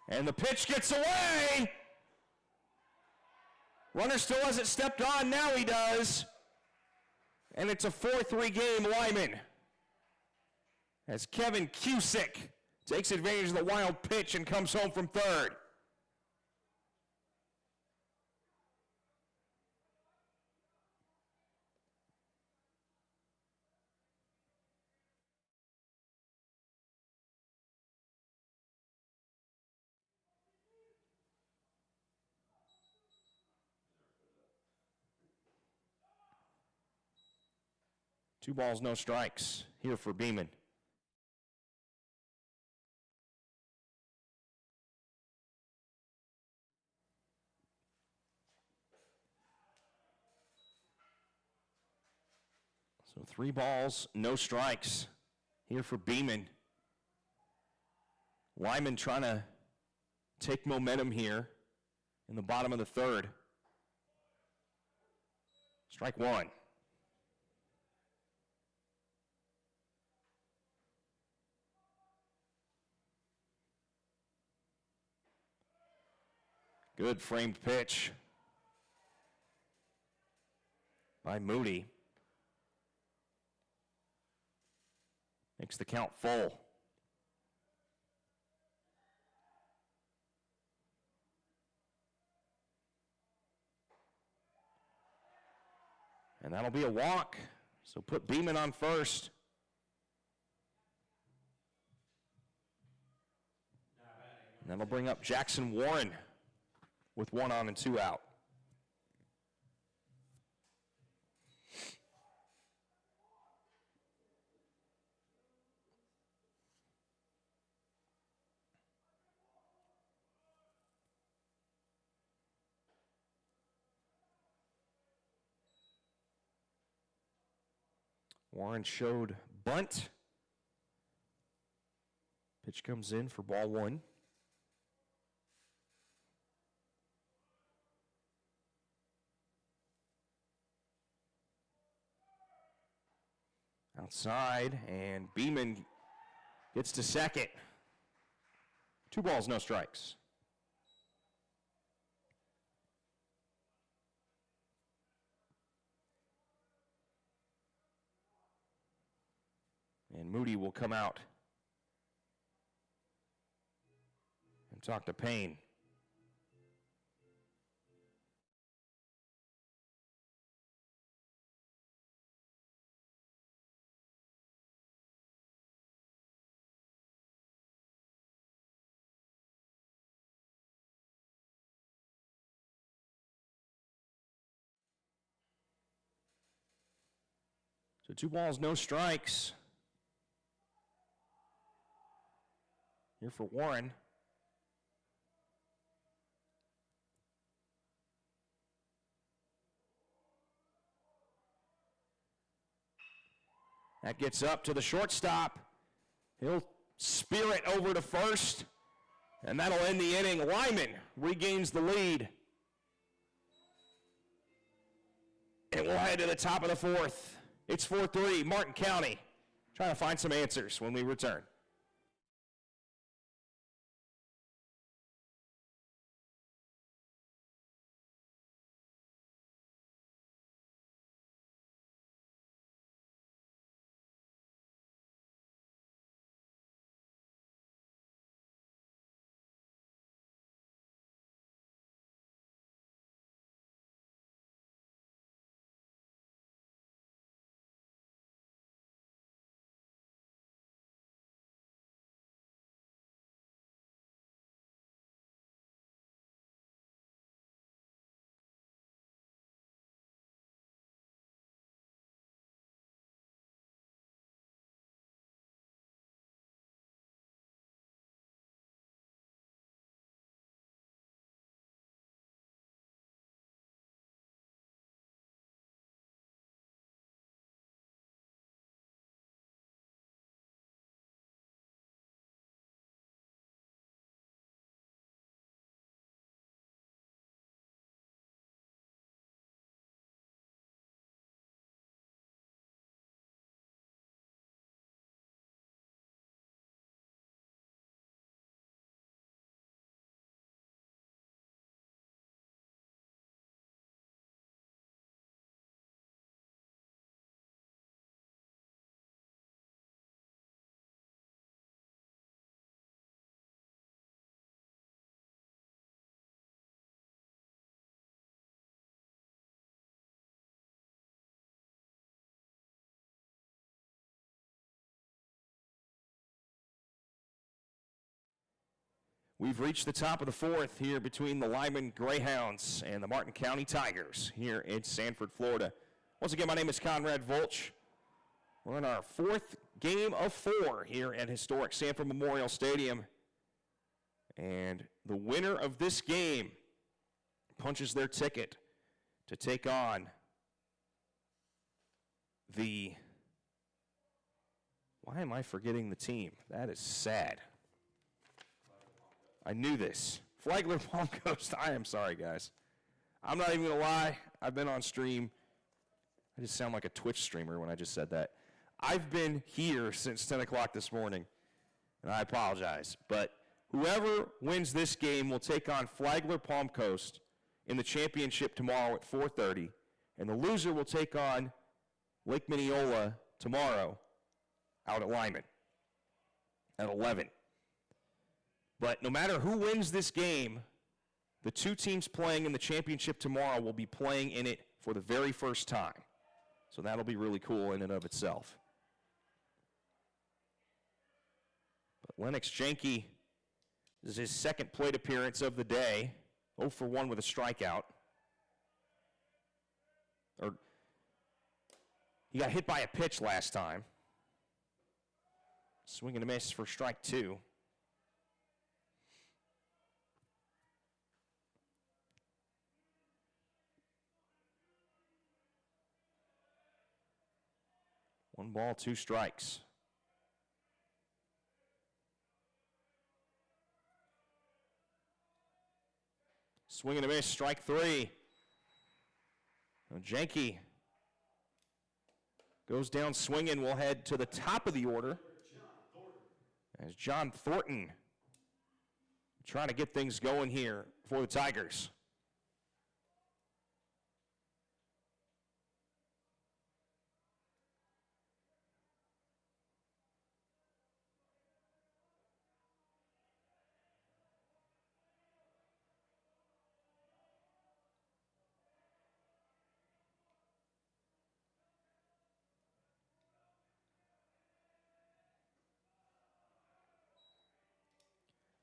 And the pitch gets away. Runner still hasn't stepped on, now he does. And it's a 4-3 game Lyman. As Kevin Cusick takes advantage of the wild pitch and comes home from third. 2 balls, no strikes here for Beeman. So 3 balls, no strikes here for Beeman. Lyman trying to take momentum here in the bottom of the third. Strike 1. Good framed pitch by Moody. Makes the count full. And that'll be a walk. So put Beeman on first. And that'll bring up Jackson Warren with 1 on and 2 out. Warren showed bunt. Pitch comes in for ball 1. Outside, and Beeman gets to second. 2 balls, no strikes. And Moody will come out and talk to Payne. So 2 balls, no strikes here for Warren. That gets up to the shortstop. He'll spear it over to first, and that'll end the inning. Lyman regains the lead. And we'll head to the top of the 4th. It's 4-3, Martin County. Trying to find some answers when we return. We've reached the top of the 4th here between the Lyman Greyhounds and the Martin County Tigers here in Sanford, Florida. Once again, my name is Conrad Volch. We're on our fourth game of 4 here at historic Sanford Memorial Stadium. And the winner of this game punches their ticket to take on the, why am I forgetting the team? That is sad. I knew this. Flagler Palm Coast. I am sorry, guys. I'm not even going to lie. I've been on stream. I just sound like a Twitch streamer when I just said that. I've been here since 10 o'clock this morning, and I apologize. But whoever wins this game will take on Flagler Palm Coast in the championship tomorrow at 4:30, and the loser will take on Lake Minneola tomorrow out at Lyman at 11. But no matter who wins this game, the 2 teams playing in the championship tomorrow will be playing in it for the very first time. So that'll be really cool in and of itself. But Lennox Jenke, this is his second plate appearance of the day. 0 for 1 with a strikeout. He got hit by a pitch last time. Swing and a miss for strike 2. One ball, 2 strikes. Swing and a miss, strike 3. Now Jenke goes down swinging. We'll head to the top of the order as John Thornton trying to get things going here for the Tigers.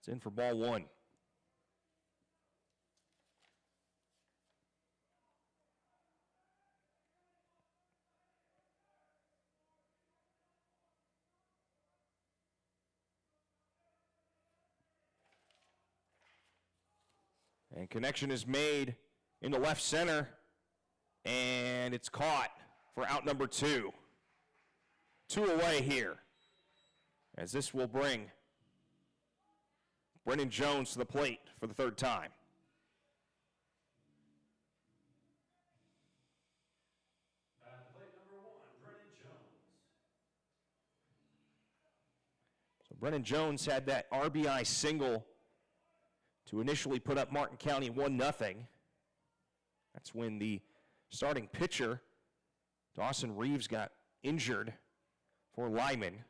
It's in for ball 1. And connection is made into left center, and it's caught for out number 2. 2 away here, as this will bring Brennan Jones to the plate for the 3rd time. At the plate, number 1, Brennan Jones. So Brennan Jones had that RBI single to initially put up Martin County 1-0. That's when the starting pitcher, Dawson Reeves, got injured for Lyman.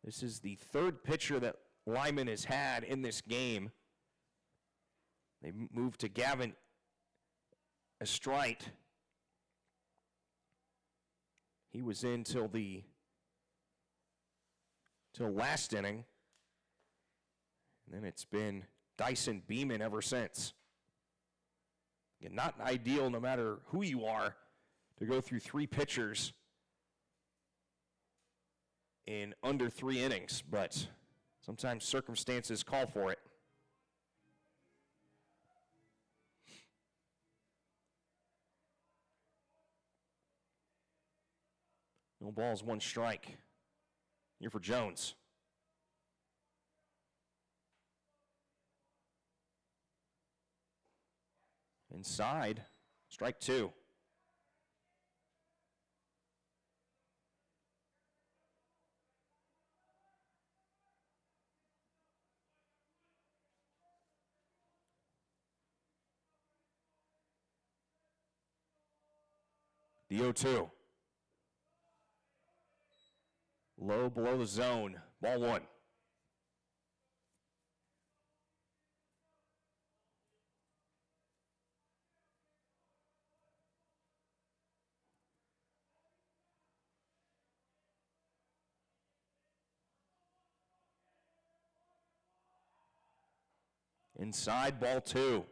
This is the 3rd pitcher that Lyman has had in this game. They moved to Gavin Estrite. He was in till last inning. And then it's been Dyson Beeman ever since. Again, not ideal no matter who you are to go through 3 pitchers in under 3 innings, but sometimes circumstances call for it. No balls, 1 strike. Here for Jones. Inside, strike 2. The 0-2. Low below the zone. Ball 1. Inside, ball 2.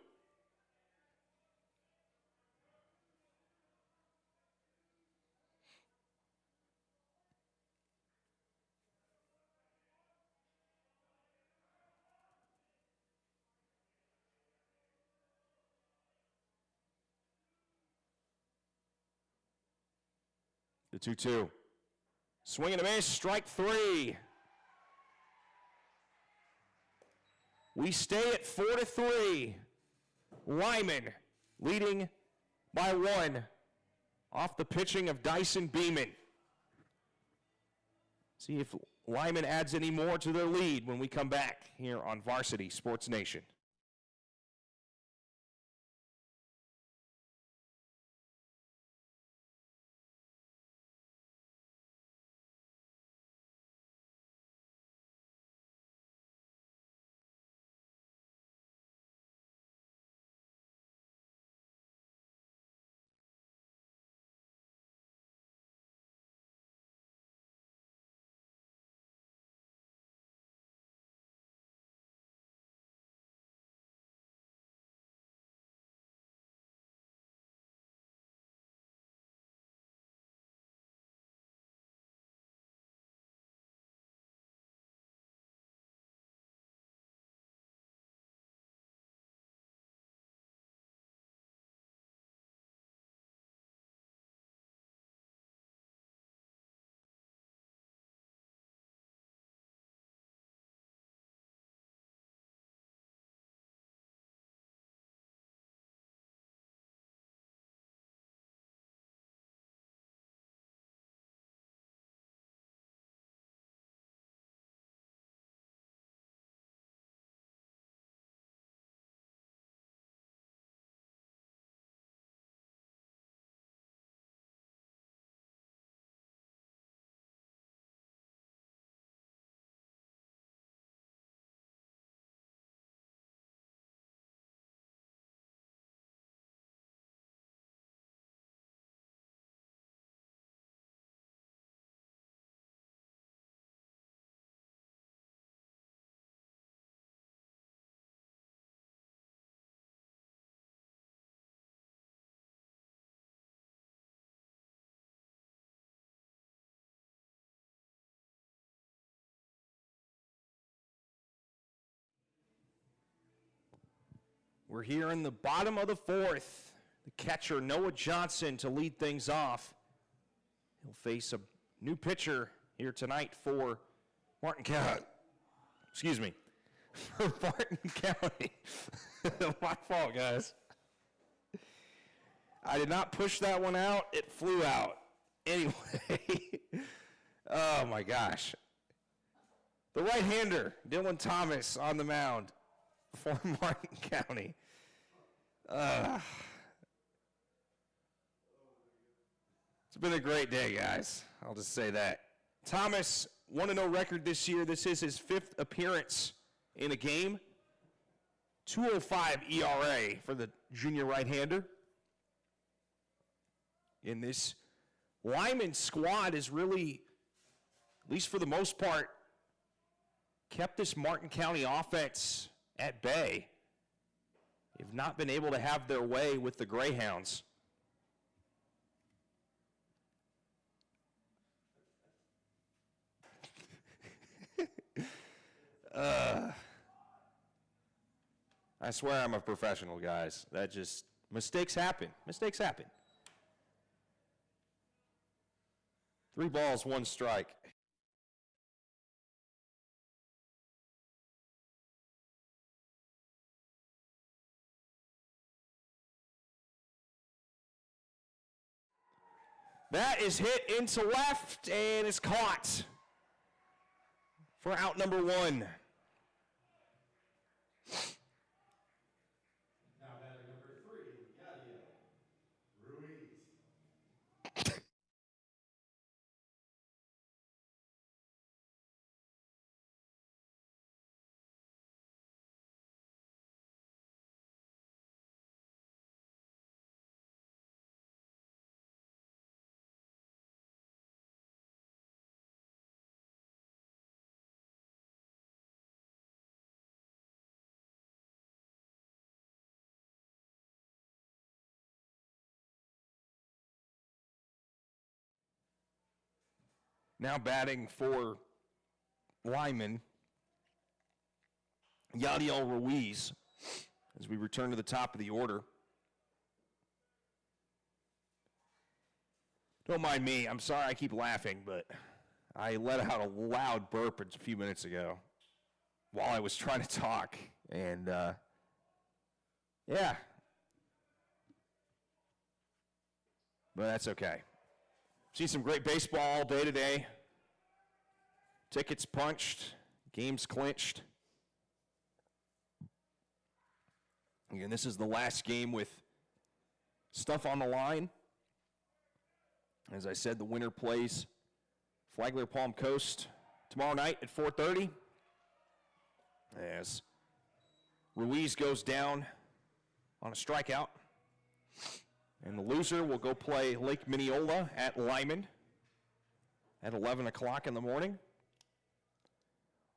The 2-2. Swing and a miss, strike 3. We stay at 4-3. Lyman leading by 1 off the pitching of Dyson Beeman. See if Lyman adds any more to their lead when we come back here on Varsity Sports Nation. We're here in the bottom of the 4th. The catcher, Noah Johnson, to lead things off. He'll face a new pitcher here tonight for Martin County. Excuse me, for Martin County. My fault, guys. I did not push that one out. It flew out. Anyway, oh my gosh. The right-hander, Dylan Thomas, on the mound for Martin County. It's been a great day, guys. I'll just say that. Thomas, 1-0 record this year. This is his 5th appearance in a game. 2.05 ERA for the junior right-hander. In this Lyman squad is really, at least for the most part, kept this Martin County offense at bay. They've not been able to have their way with the Greyhounds. I swear I'm a professional, guys. That just, mistakes happen. Mistakes happen. 3 balls, 1 strike. That is hit into left and is caught for out number 1. Now batting number 3, Yadiel Ruiz. Now batting for Lyman, Yadiel Ruiz, as we return to the top of the order. Don't mind me. I'm sorry I keep laughing, but I let out a loud burp a few minutes ago while I was trying to talk. And, yeah. But that's okay. See some great baseball all day today. Tickets punched, games clinched. Again, this is the last game with stuff on the line. As I said, the winner plays Flagler Palm Coast tomorrow night at 4:30. As Ruiz goes down on a strikeout. And the loser will go play Lake Mineola at Lyman at 11 o'clock in the morning.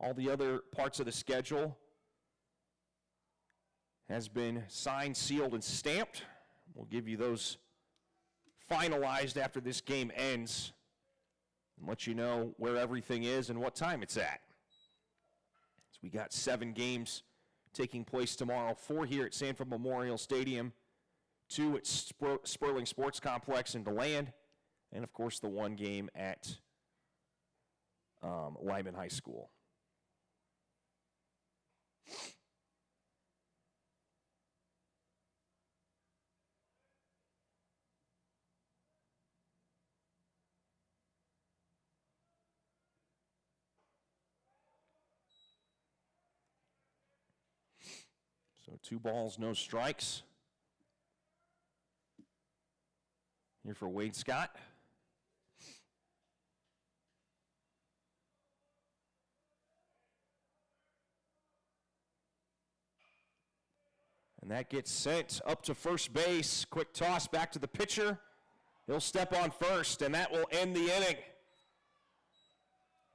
All the other parts of the schedule has been signed, sealed, and stamped. We'll give you those finalized after this game ends and let you know where everything is and what time it's at. So we got 7 games taking place tomorrow, 4 here at Sanford Memorial Stadium, 2 at Sperling Sports Complex in DeLand, and of course the 1 game at Lyman High School. So 2 balls, no strikes. Here for Wade Scott. And that gets sent up to first base. Quick toss back to the pitcher. He'll step on first, and that will end the inning.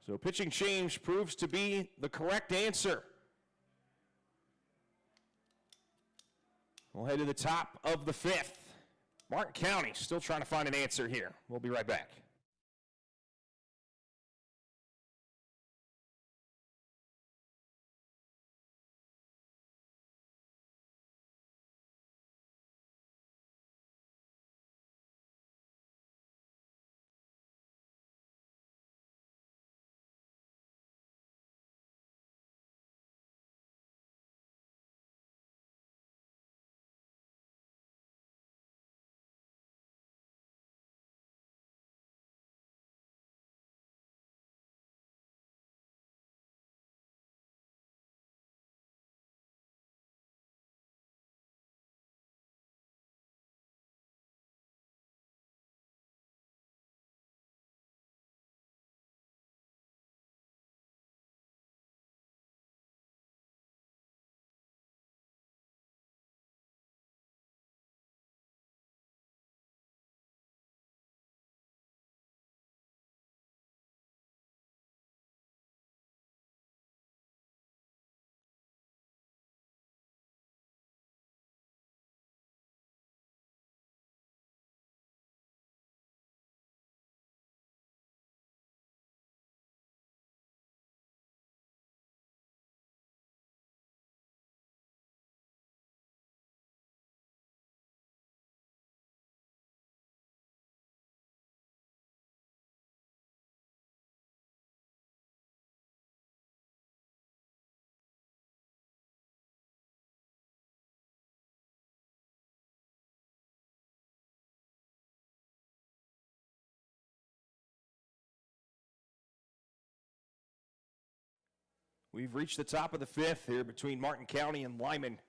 So pitching change proves to be the correct answer. We'll head to the top of the 5th. Martin County still trying to find an answer here. We'll be right back. We've reached the top of the 5th here between Martin County and Lyman.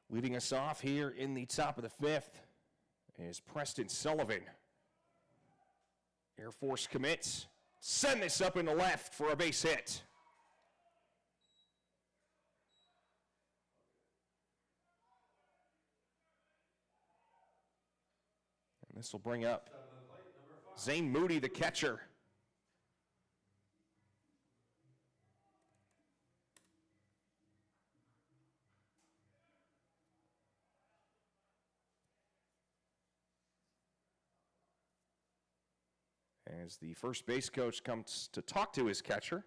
Leading us off here in the top of the 5th is Preston Sullivan. Air Force commits. Send this up in the left for a base hit. And this will bring up Zane Moody, the catcher. As the first base coach comes to talk to his catcher.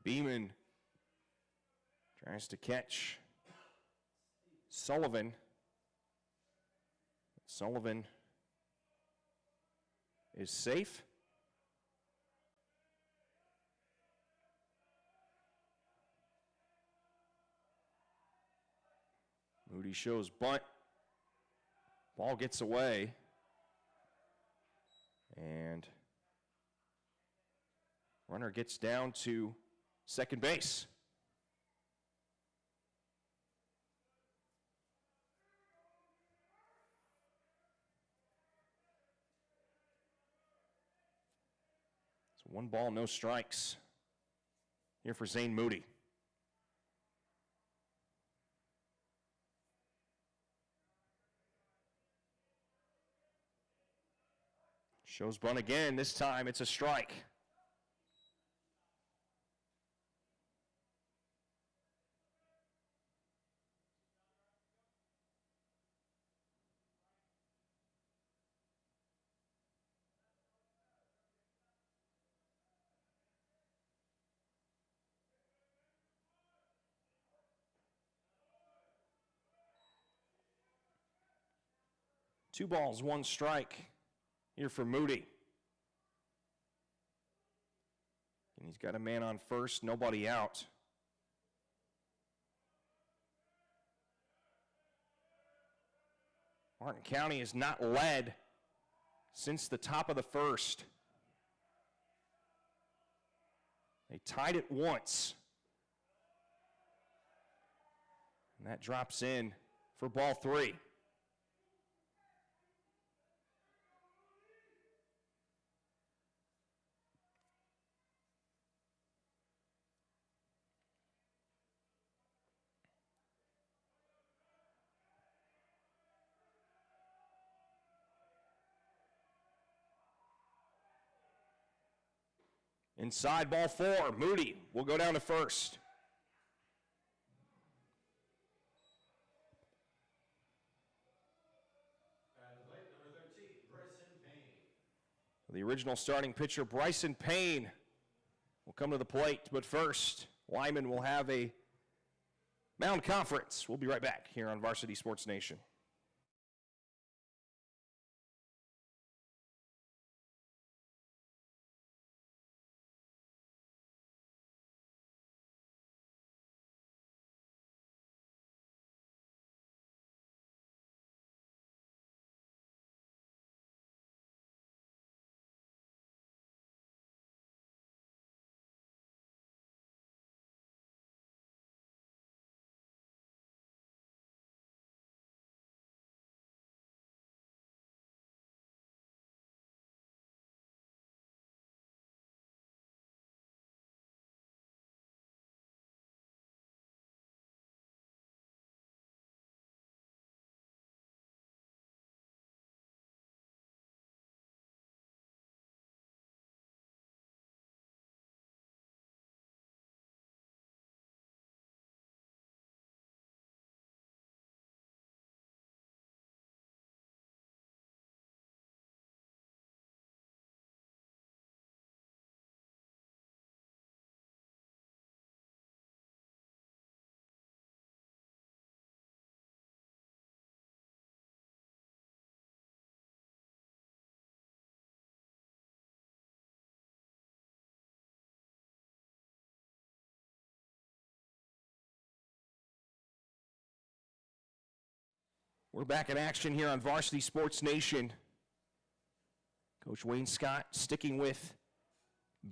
Beeman tries to catch Sullivan. Sullivan is safe. Moody shows bunt. Ball gets away. And runner gets down to second base. So 1 ball, no strikes here for Zane Moody. Shows bunt again. This time it's a strike. Two balls, one strike here for Moody. And he's got a man on first, nobody out. Martin County has not led since the top of the first. They tied it once. And that drops in for ball 3. Inside, ball 4. Moody will go down to first. At the plate, number 13, Bryson Payne. The original starting pitcher, Bryson Payne, will come to the plate. But first, Lyman will have a mound conference. We'll be right back here on Varsity Sports Nation. We're back in action here on Varsity Sports Nation. Coach Wayne Scott sticking with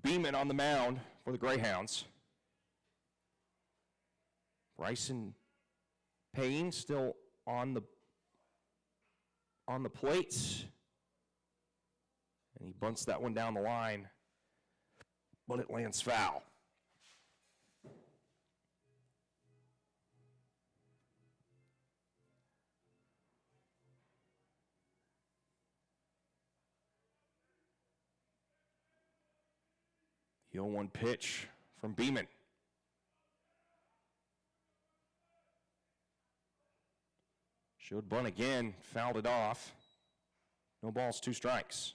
Beeman on the mound for the Greyhounds. Bryson Payne still on the plate. And he bunts that one down the line, but it lands foul. The 0-1 pitch from Beeman. Showed bunt again, fouled it off. No balls, 2 strikes.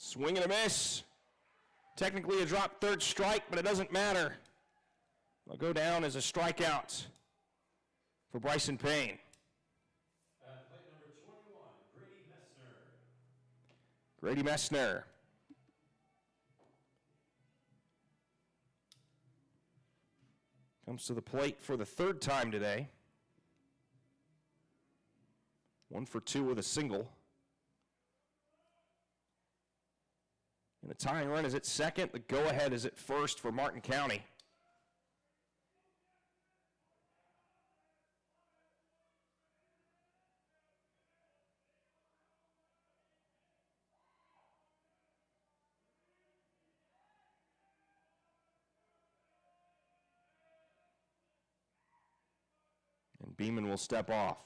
Swing and a miss. Technically a drop third strike, but it doesn't matter. It'll go down as a strikeout for Bryson Payne. At plate number 21, Grady Messner. Grady Messner. Comes to the plate for the third time today. 1 for 2 with a single. And the tying run is at second. The go-ahead is at first for Martin County. And Beeman will step off.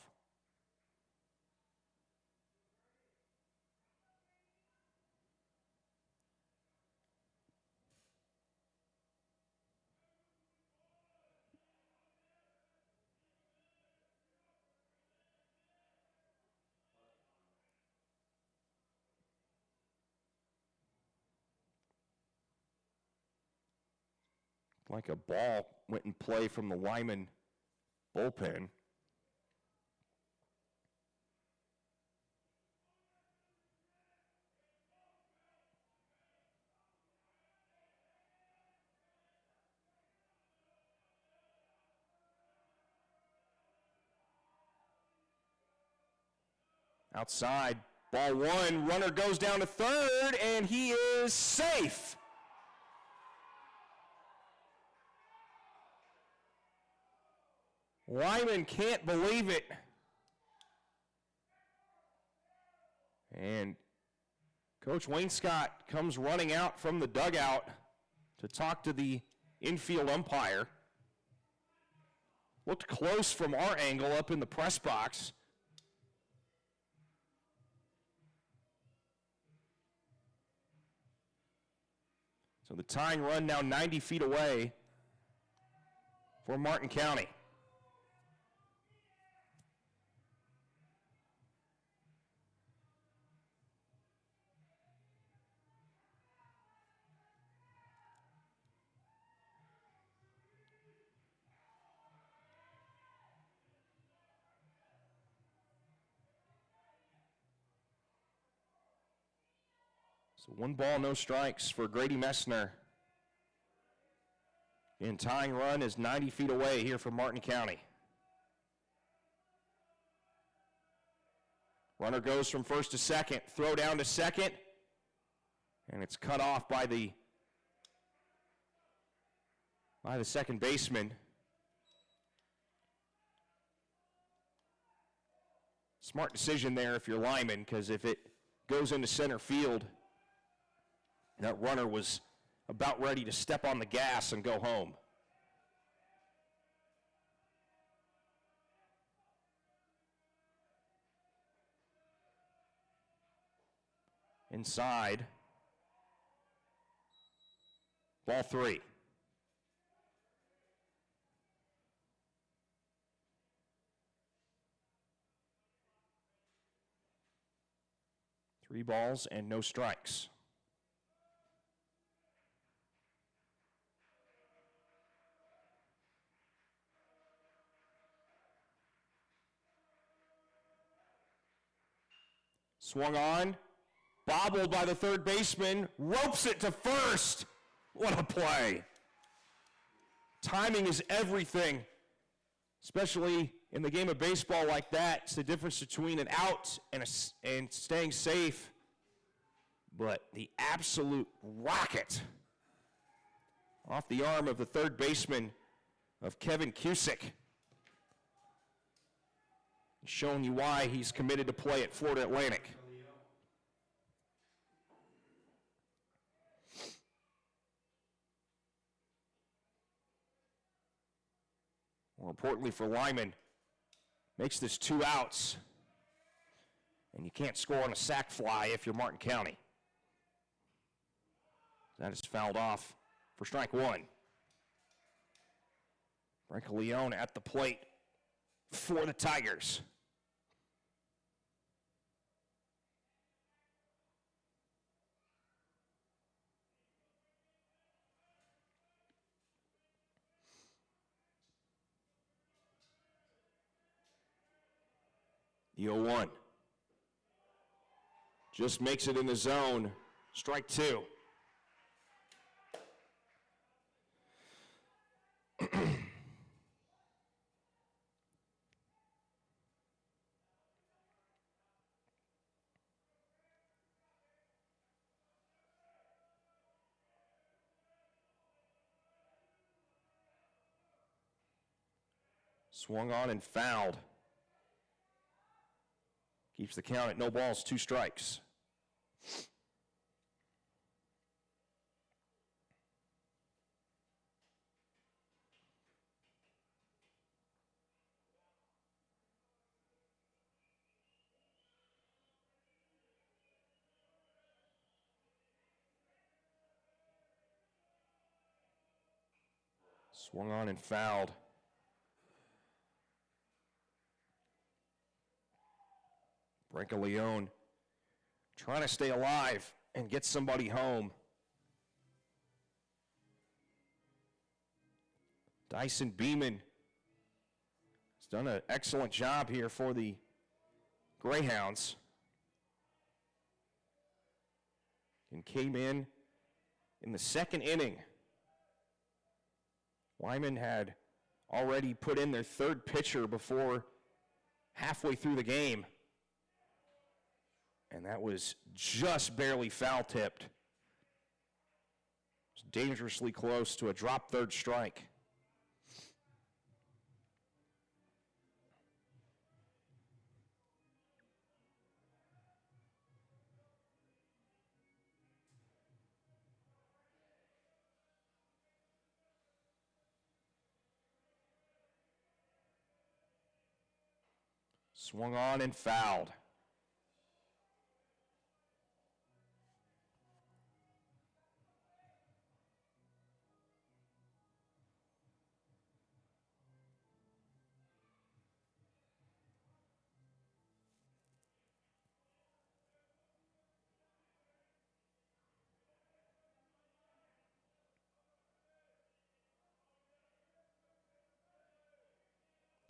Like a ball went in play from the Lyman bullpen. Outside, ball one, runner goes down to third, and he is safe. Lyman can't believe it. And Coach Wayne Scott comes running out from the dugout to talk to the infield umpire. Looked close from our angle up in the press box. So the tying run now 90 feet away for Martin County. So 1 ball, no strikes for Grady Messner. And tying run is 90 feet away here from Martin County. Runner goes from first to second, throw down to second, and it's cut off by the second baseman. Smart decision there if you're Lyman, because if it goes into center field, that runner was about ready to step on the gas and go home. Inside. Ball 3. Three balls and no strikes. Swung on, bobbled by the third baseman, ropes it to first. What a play. Timing is everything, especially in the game of baseball like that. It's the difference between an out and staying safe. But the absolute rocket off the arm of the third baseman of Kevin Cusick. Showing you why he's committed to play at Florida Atlantic. More importantly for Lyman, makes this 2 outs. And you can't score on a sac fly if you're Martin County. That is fouled off for strike 1. Frank Leone at the plate for the Tigers. The 0-1. Just makes it in the zone. Strike two. Swung on and fouled. Keeps the count at no balls, 2 strikes. Swung on and fouled. Brancaleone trying to stay alive and get somebody home. Dyson Beeman has done an excellent job here for the Greyhounds. And came in the second inning. Lyman had already put in their 3rd pitcher before halfway through the game. And that was just barely foul tipped. It was dangerously close to a drop 3rd strike. Swung on and fouled.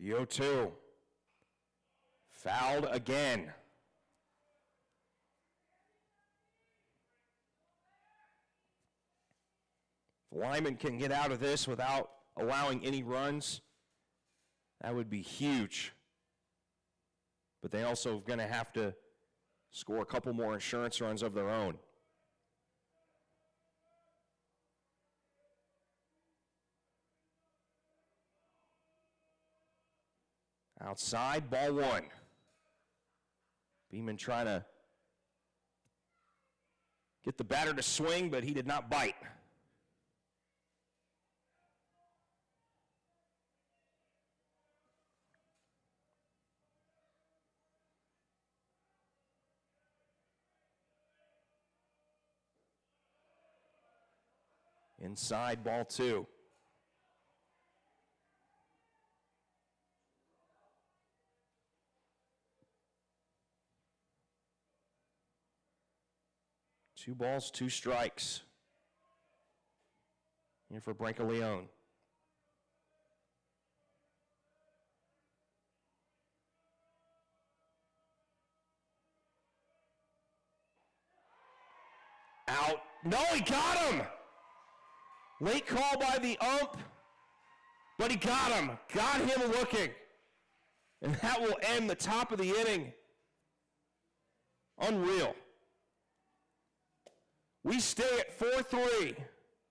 The 0-2. Fouled again. If Lyman can get out of this without allowing any runs, that would be huge. But they also are going to have to score a couple more insurance runs of their own. Outside, ball 1. Beeman trying to get the batter to swing, but he did not bite. Inside, ball 2. Two balls, 2 strikes. Here for Brancaleone. Out. No, he got him. Late call by the ump, but he got him. Got him looking. And that will end the top of the inning. Unreal. We stay at 4-3.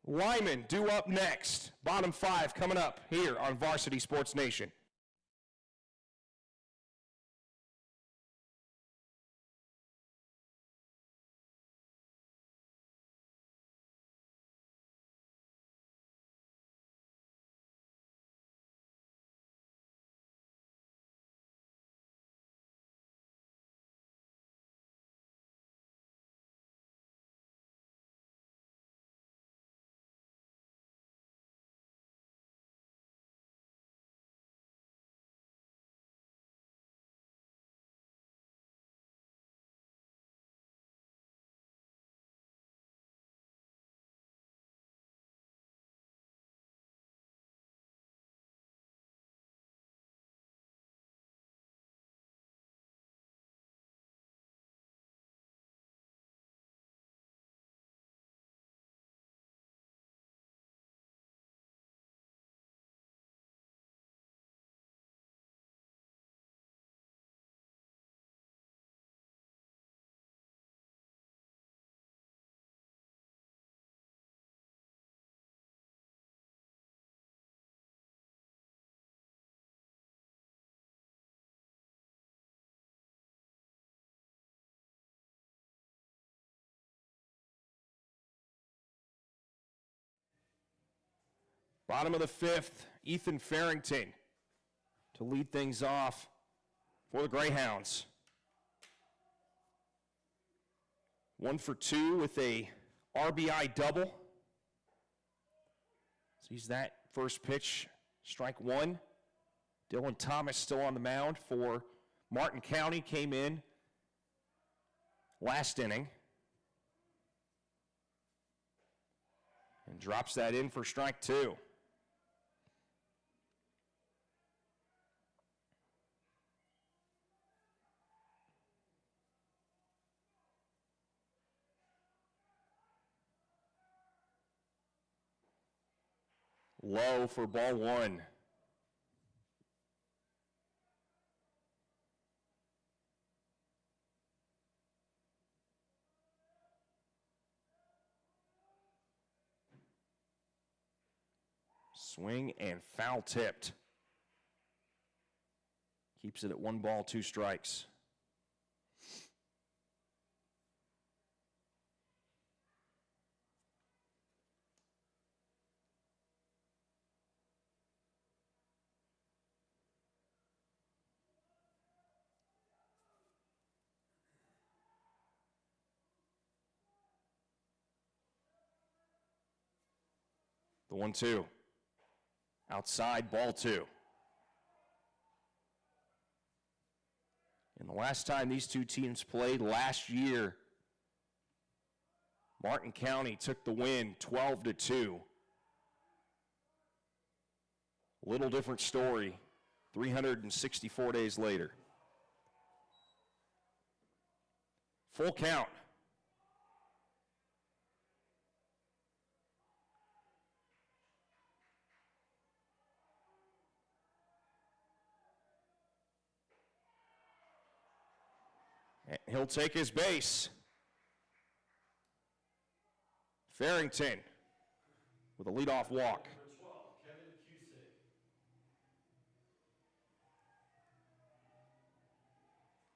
Lyman due up next. Bottom 5 coming up here on Varsity Sports Nation. Bottom of the fifth, Ethan Farrington to lead things off for the Greyhounds. 1 for 2 with a RBI double. Sees that first pitch, strike one. Dylan Thomas still on the mound for Martin County, came in last inning. And drops that in for strike two. Low for ball one. Swing and foul tipped. Keeps it at 1 ball, 2 strikes. The 1-2. Outside, ball 2. And the last time these two teams played last year, Martin County took the win 12-2. A little different story 364 days later. Full count. And he'll take his base. Farrington with a leadoff walk. Number 12,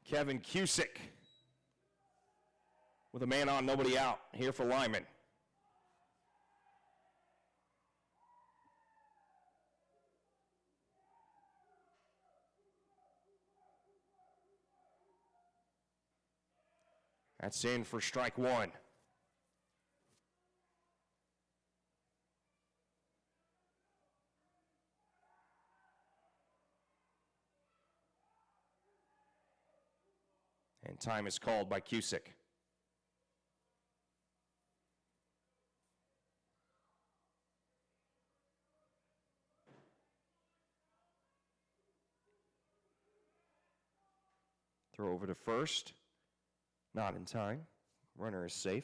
Kevin Cusick. Kevin Cusick with a man on, nobody out here for Lyman. That's in for strike one. And time is called by Cusick. Throw over to first. Not in time. Runner is safe.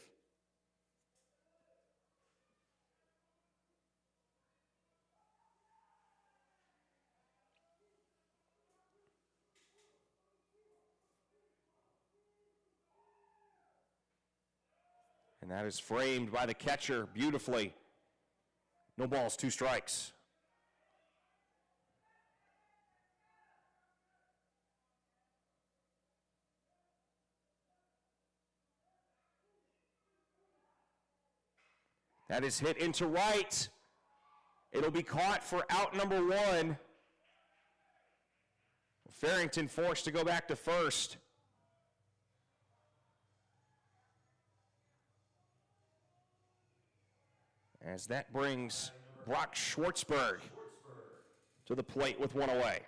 And that is framed by the catcher beautifully. No balls, 2 strikes. That is hit into right. It'll be caught for out number 1. Farrington forced to go back to first. As that brings Brock Schwartzberg to the plate with 1 away.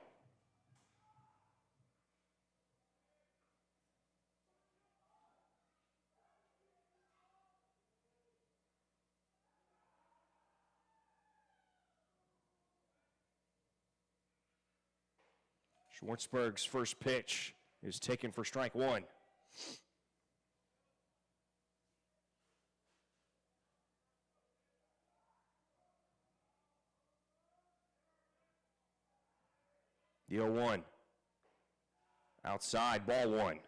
Schwartzberg's first pitch is taken for strike 1. The 0-1. Outside, ball 1.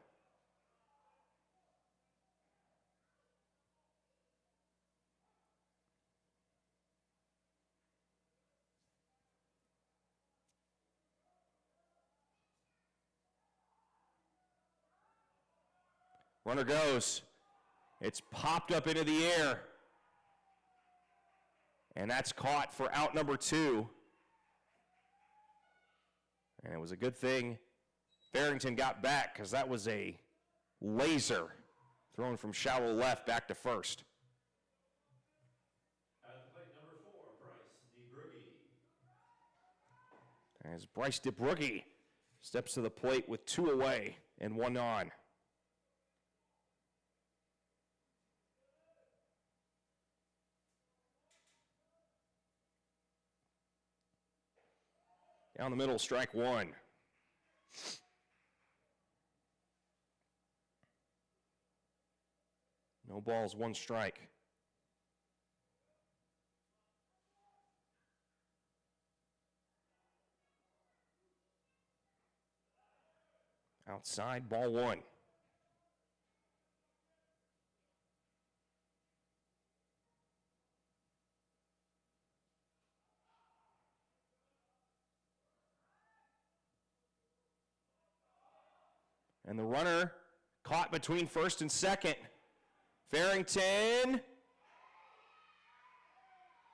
Runner goes. It's popped up into the air. And that's caught for out number 2. And it was a good thing Farrington got back because that was a laser thrown from shallow left back to first. At the plate, number 4, Bryce DeBrugge. As Bryce DeBrugge steps to the plate with 2 away and 1 on. Down the middle, strike 1. No balls, 1 strike. Outside, ball 1. And the runner caught between first and second. Farrington,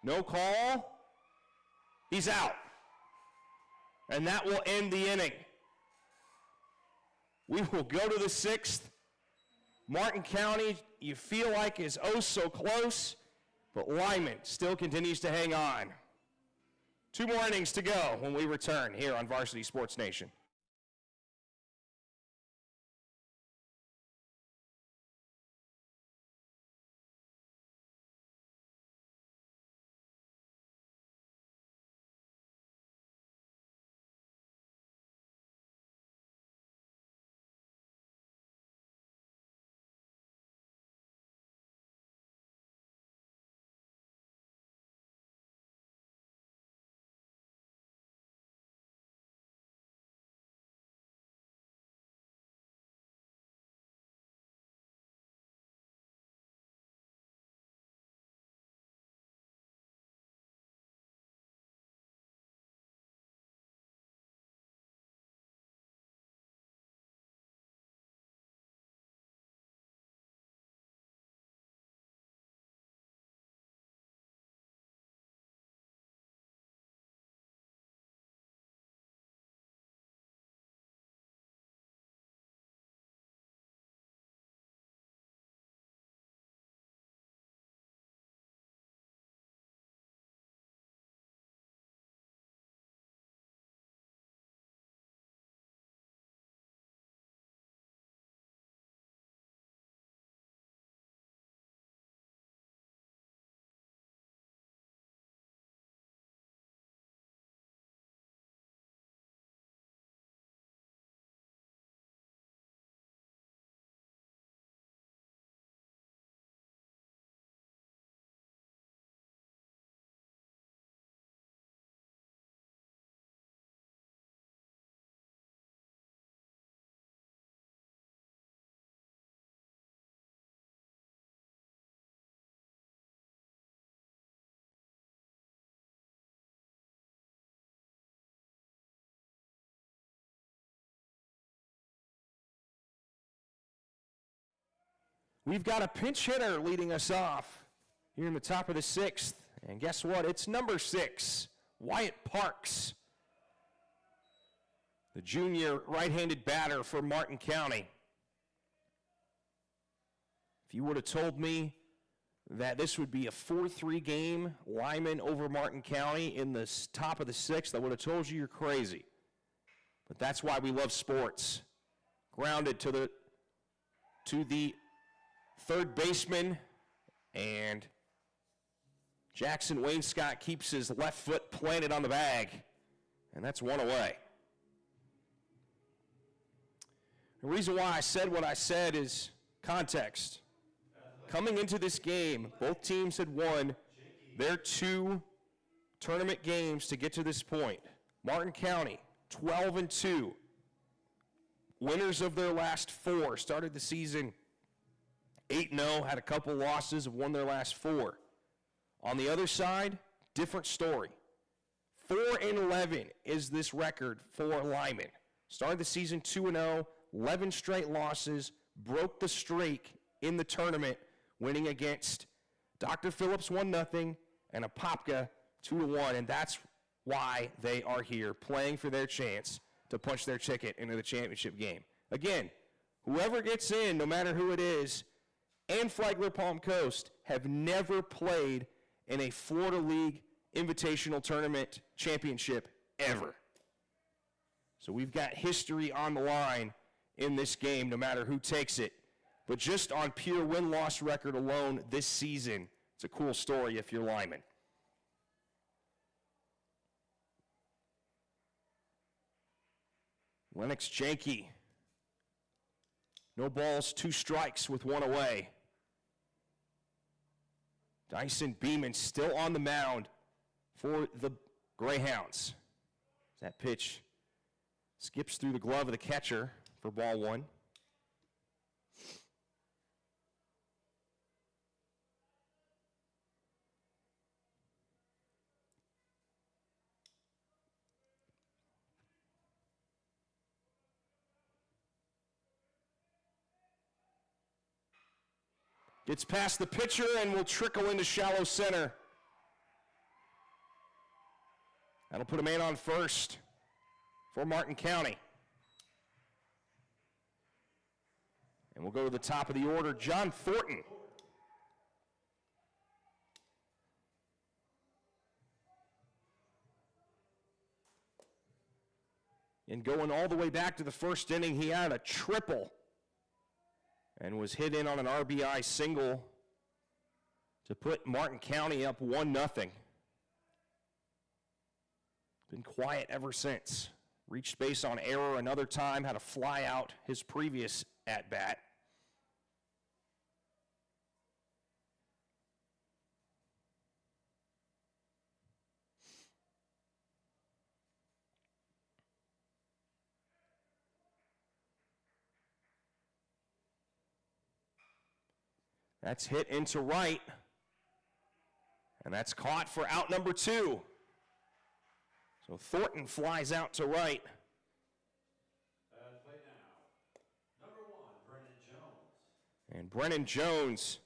no call. He's out. And that will end the inning. We will go to the 6th. Martin County, you feel like, is oh so close, but Lyman still continues to hang on. 2 more innings to go when we return here on Varsity Sports Nation. We've got a pinch hitter leading us off here in the top of the 6th. And guess what? It's number 6, Wyatt Parks, the junior right-handed batter for Martin County. If you would have told me that this would be a 4-3 game, Lyman over Martin County in the top of the 6th, I would have told you you're crazy. But that's why we love sports. Grounded to the third baseman, and Jackson Wainscott keeps his left foot planted on the bag, and that's 1 away. The reason why I said what I said is context. Coming into this game, both teams had won their 2 tournament games to get to this point. Martin County, 12-2. Winners of their last 4, started the season 8-0, had a couple losses, have won their last 4. On the other side, different story. 4-11 is this record for Lyman. Started the season 2-0, 11 straight losses, broke the streak in the tournament, winning against Dr. Phillips 1-0 and Apopka 2-1, and that's why they are here, playing for their chance to punch their ticket into the championship game. Again, whoever gets in, no matter who it is, and Flagler Palm Coast have never played in a Florida League Invitational Tournament championship ever. So we've got history on the line in this game, no matter who takes it. But just on pure win-loss record alone this season, it's a cool story if you're Lyman. Lennox Janke. No balls, 2 strikes with 1 away. Dyson Beeman still on the mound for the Greyhounds. That pitch skips through the glove of the catcher for ball 1. Gets past the pitcher and will trickle into shallow center. That'll put a man on first for Martin County. And we'll go to the top of the order, John Thornton. And going all the way back to the first inning, he had a triple and was hit in on an RBI single to put Martin County up 1-0. Been quiet ever since. Reached base on error another time, had a fly out his previous at-bat. That's hit into right, and that's caught for out number 2. So Thornton flies out to right. Play now. Number 1, Brennan Jones. And Brennan Jones,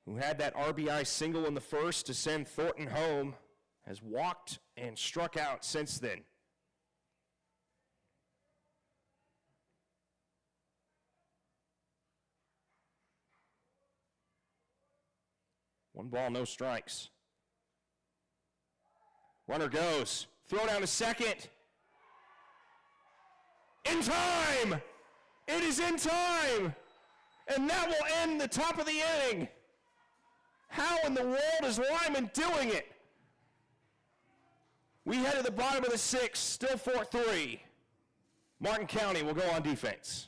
who had that RBI single in the first to send Thornton home, has walked and struck out since then. One ball, no strikes. Runner goes. Throw down to second. In time! It is in time! And that will end the top of the inning. How in the world is Lyman doing it? We head to the bottom of the 6th, still 4-3. Martin County will go on defense.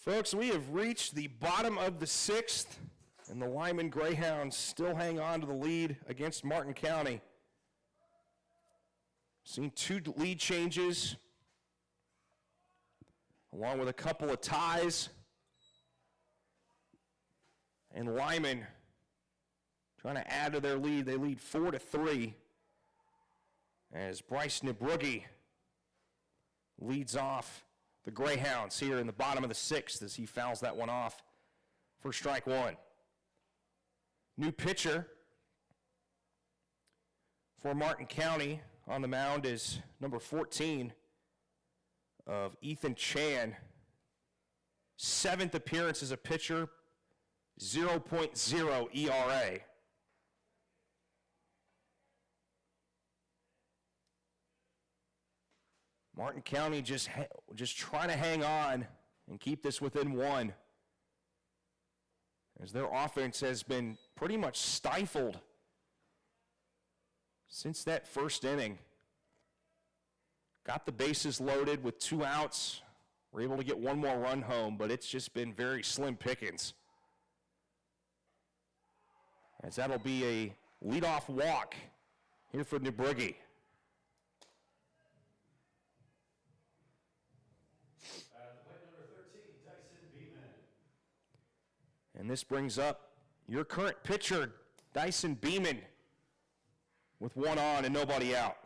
Folks, we have reached the bottom of the sixth, and the Lyman Greyhounds still hang on to the lead against Martin County. Seen two lead changes, along with a couple of ties. And Lyman trying to add to their lead. They lead 4-3 as Bryce Nibrugi leads off the Greyhounds here in the bottom of the sixth as he fouls that one off for strike one. New pitcher for Martin County on the mound is number 14 of Ethan Chan. 7th appearance as a pitcher, 0.0 ERA. Martin County just trying to hang on and keep this within one, as their offense has been pretty much stifled since that first inning. Got the bases loaded with 2 outs. We're able to get one more run home, but it's just been very slim pickings. As that'll be a leadoff walk here for Nibrugi. And this brings up your current pitcher, Dyson Beeman, with 1 on and nobody out.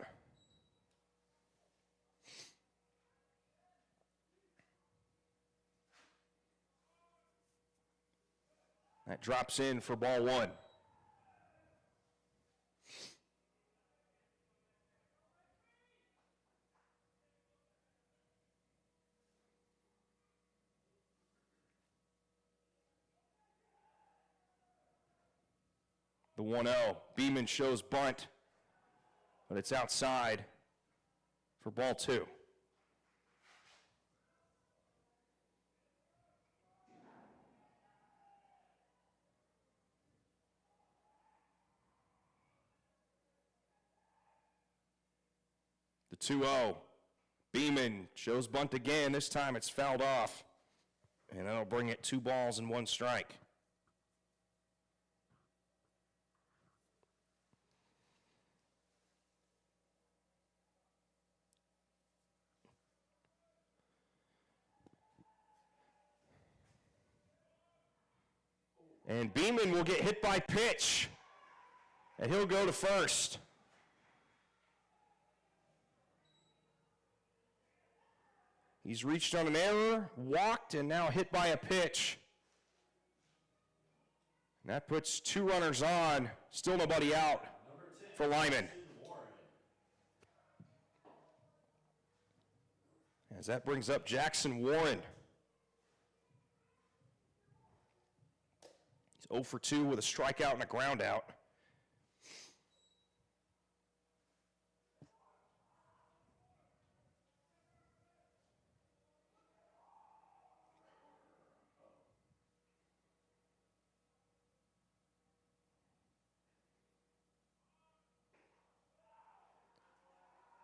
That drops in for ball 1. The 1-0. Beeman shows bunt, but it's outside for ball 2. The 2-0. Beeman shows bunt again. This time it's fouled off, and that'll bring it 2 balls and 1 strike. And Beeman will get hit by pitch, and he'll go to first. He's reached on an error, walked, and now hit by a pitch. And that puts 2 runners on, still nobody out for Lyman. As that brings up Jackson Warren. He's 0 for 2 with a strikeout and a ground out.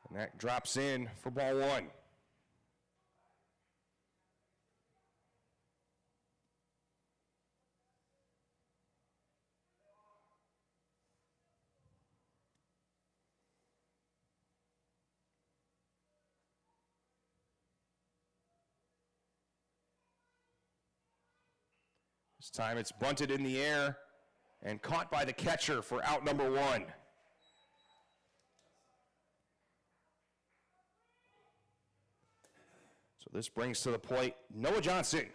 And that drops in for ball 1. This time it's bunted in the air and caught by the catcher for out number 1. So this brings to the plate Noah Johnson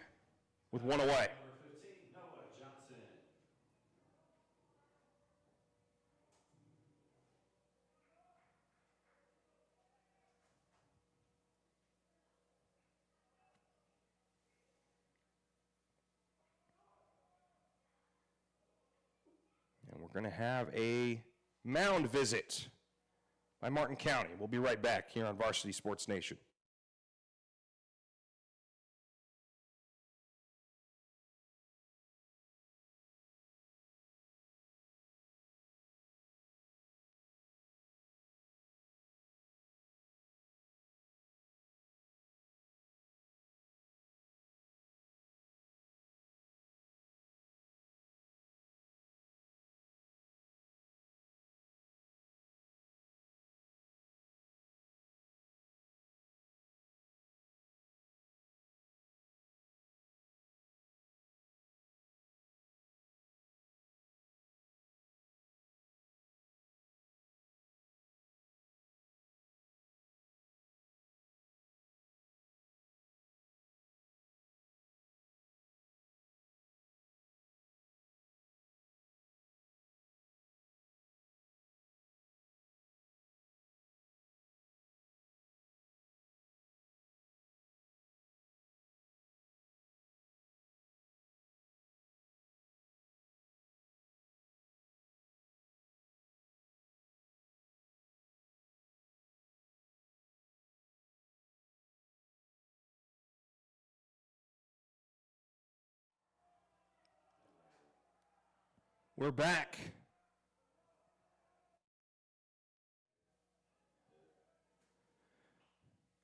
with 1 away. Number 15, Noah Johnson. And we're going to have a mound visit by Martin County. We'll be right back here on Varsity Sports Nation. We're back.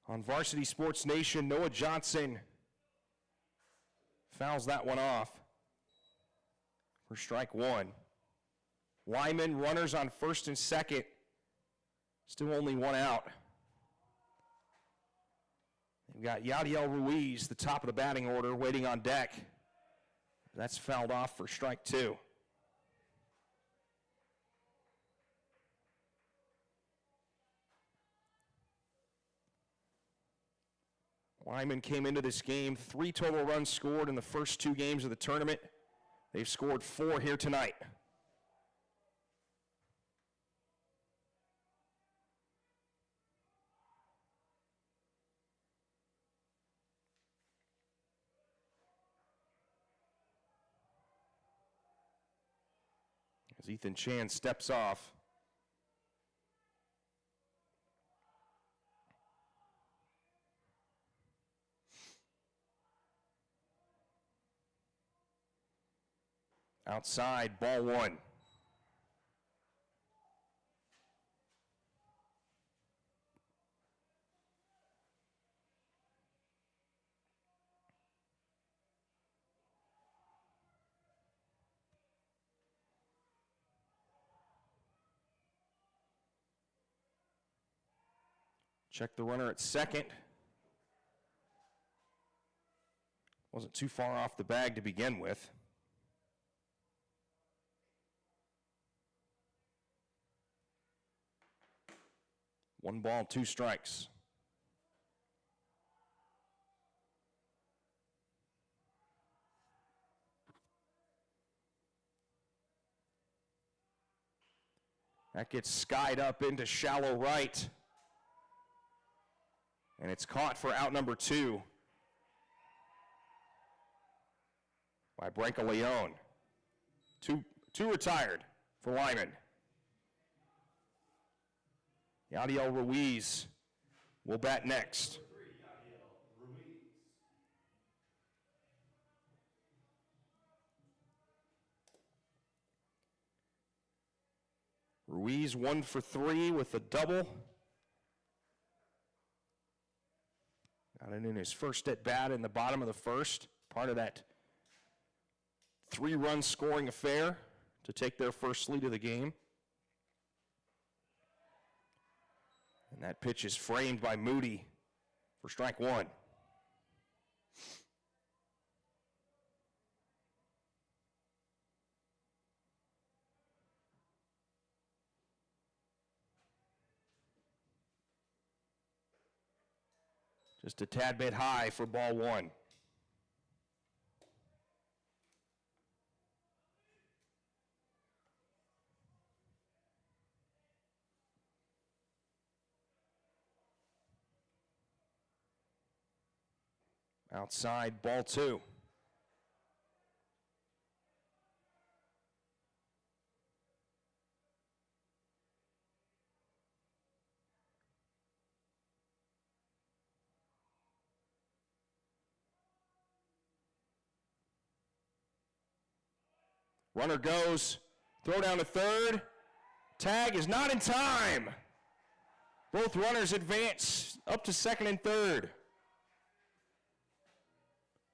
On Varsity Sports Nation, Noah Johnson fouls that one off for strike one. Lyman, runners on first and second. Still only one out. We've got Yadiel Ruiz, the top of the batting order, waiting on deck. That's fouled off for strike two. Lyman came into this game, 3 total runs scored in the first 2 games of the tournament. They've scored 4 here tonight. As Ethan Chan steps off. Outside, ball one. Check the runner at second. Wasn't too far off the bag to begin with. One ball, 2 strikes. That gets skied up into shallow right. And it's caught for out number 2 by Branca Leon. Two retired for Lyman. Yadiel Ruiz will bat next. Ruiz 1 for 3 with a double. Got it in his first at bat in the bottom of the first. Part of that 3-run scoring affair to take their first lead of the game. And that pitch is framed by Moody for strike one. Just a tad bit high for ball one. Outside, ball two. Runner goes, throw down to third. Tag is not in time. Both runners advance up to second and third.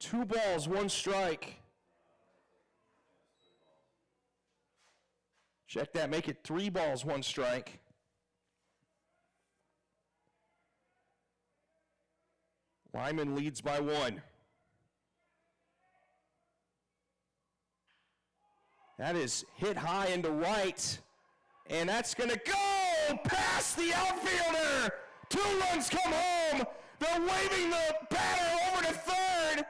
2 balls, 1 strike. Check that, make it 3 balls, 1 strike. Lyman leads by 1. That is hit high into right, and that's going to go past the outfielder. 2 runs come home. They're waving the batter over to third,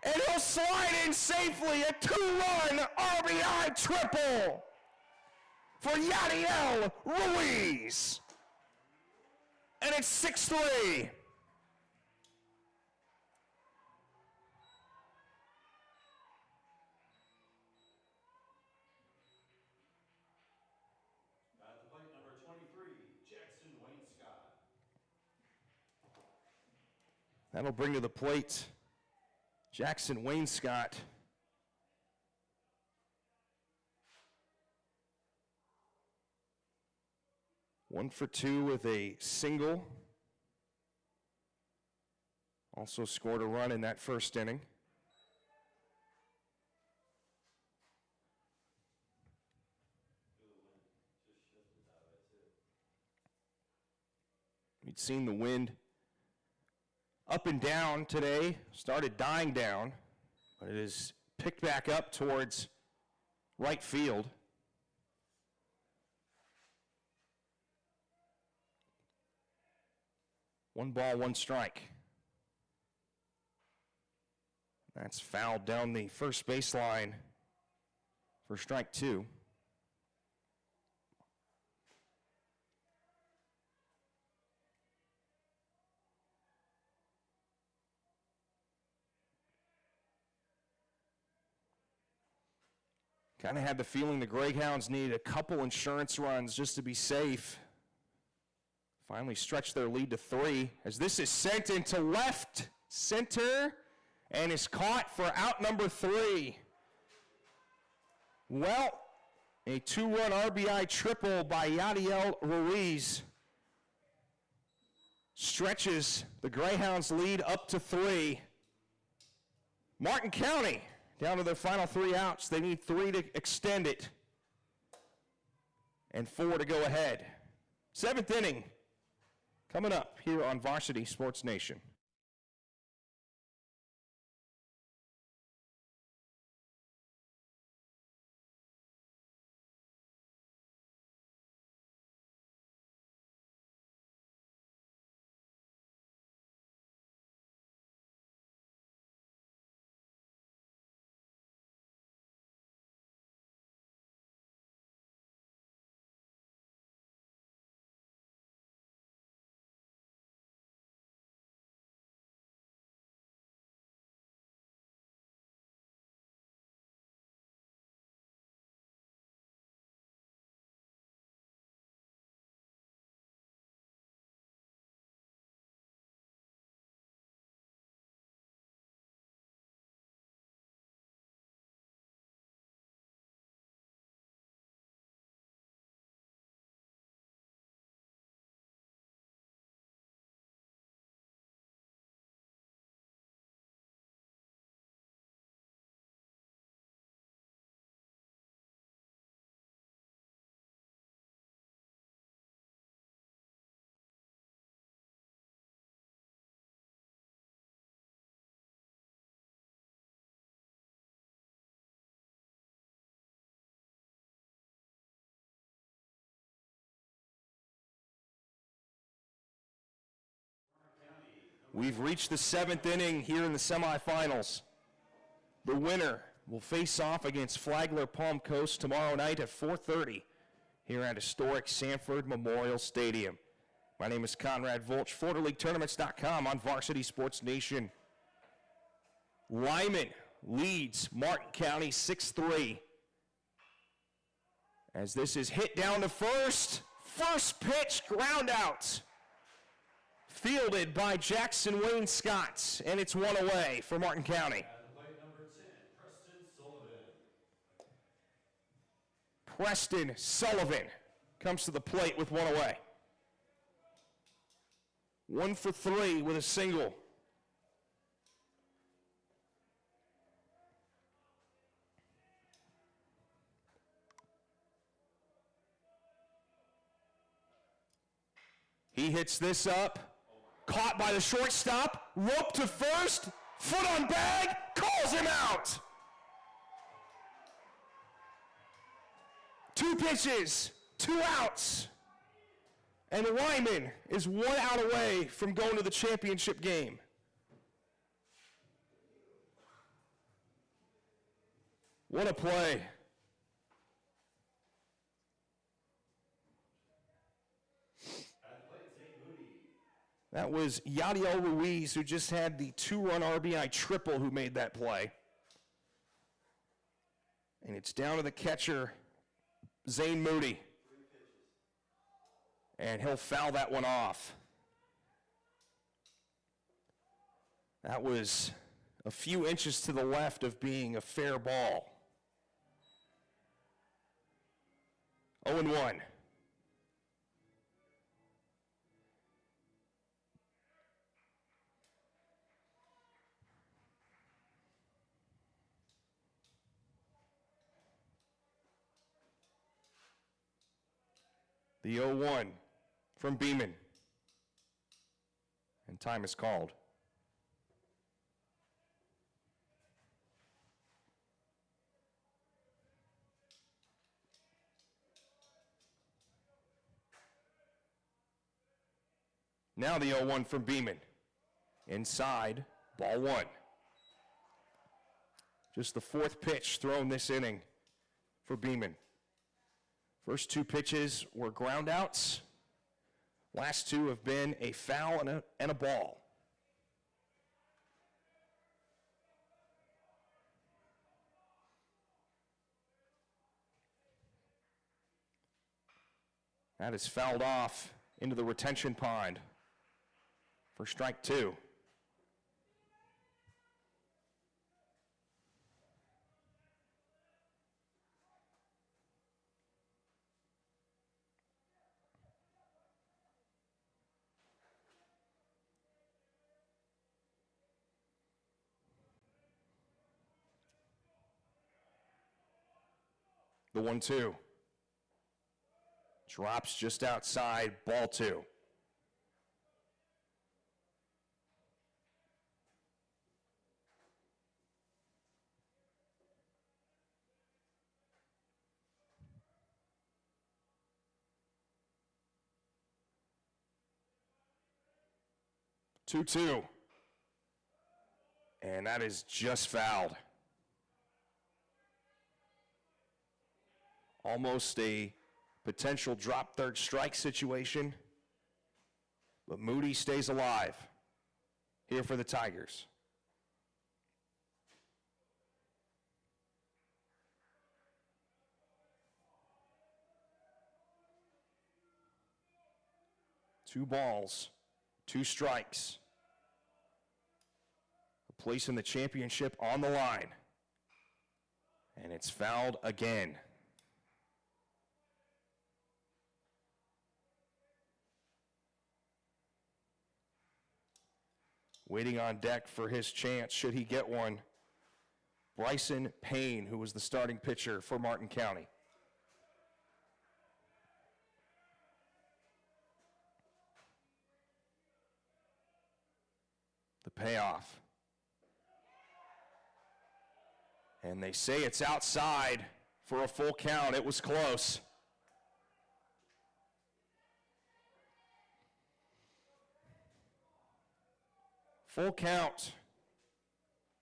and he'll slide in safely. A 2-run RBI triple for Yadiel Ruiz. And it's 6-3. That'll bring to the plate Jackson Wainscott. 1 for 2 with a single. Also scored a run in that first inning. We'd seen the wind up and down today, started dying down, but it has picked back up towards right field. One ball, one strike. That's fouled down the first baseline for strike 2. Kind of had the feeling the Greyhounds needed a couple insurance runs just to be safe. Finally stretched their lead to 3 as this is sent into left center and is caught for out number 3. Well, a 2-run RBI triple by Yadiel Ruiz stretches the Greyhounds' lead up to 3. Martin County down to their final 3 outs. They need 3 to extend it and 4 to go ahead. 7th inning coming up here on Varsity Sports Nation. We've reached the 7th inning here in the semifinals. The winner will face off against Flagler Palm Coast tomorrow night at 4:30 here at historic Sanford Memorial Stadium. My name is Conrad Volch, FloridaLeagueTournaments.com on Varsity Sports Nation. Lyman leads Martin County 6-3. As this is hit down to first. First pitch, ground out. Fielded by Jackson Wayne Scott, and it's 1 away for Martin County. At plate number 10, Preston Sullivan. Preston Sullivan comes to the plate with 1 away. 1 for 3 with a single. He hits this up. Caught by the shortstop, rope to first, foot on bag, calls him out. 2 pitches, 2 outs, and Lyman is 1 out away from going to the championship game. What a play. That was Yadiel Ruiz, who just had the 2-run RBI triple, who made that play. And it's down to the catcher, Zane Moody. And he'll foul that one off. That was a few inches to the left of being a fair ball. 0-1. The 0-1 from Beeman. And time is called. Now the 0-1 from Beeman. Inside, ball one. Just the fourth pitch thrown this inning for Beeman. First two pitches were ground outs. Last two have been a foul and a ball. That is fouled off into the retention pond for strike two. The 1-2. Drops just outside, ball two. Two. And that is just fouled. Almost a potential drop third strike situation, but Moody stays alive here for the Tigers. Two balls, two strikes. A place in the championship on the line. And it's fouled again. Waiting on deck for his chance, should he get one, Bryson Payne, who was the starting pitcher for Martin County. The payoff. And they say it's outside for a full count. It was close. Full count,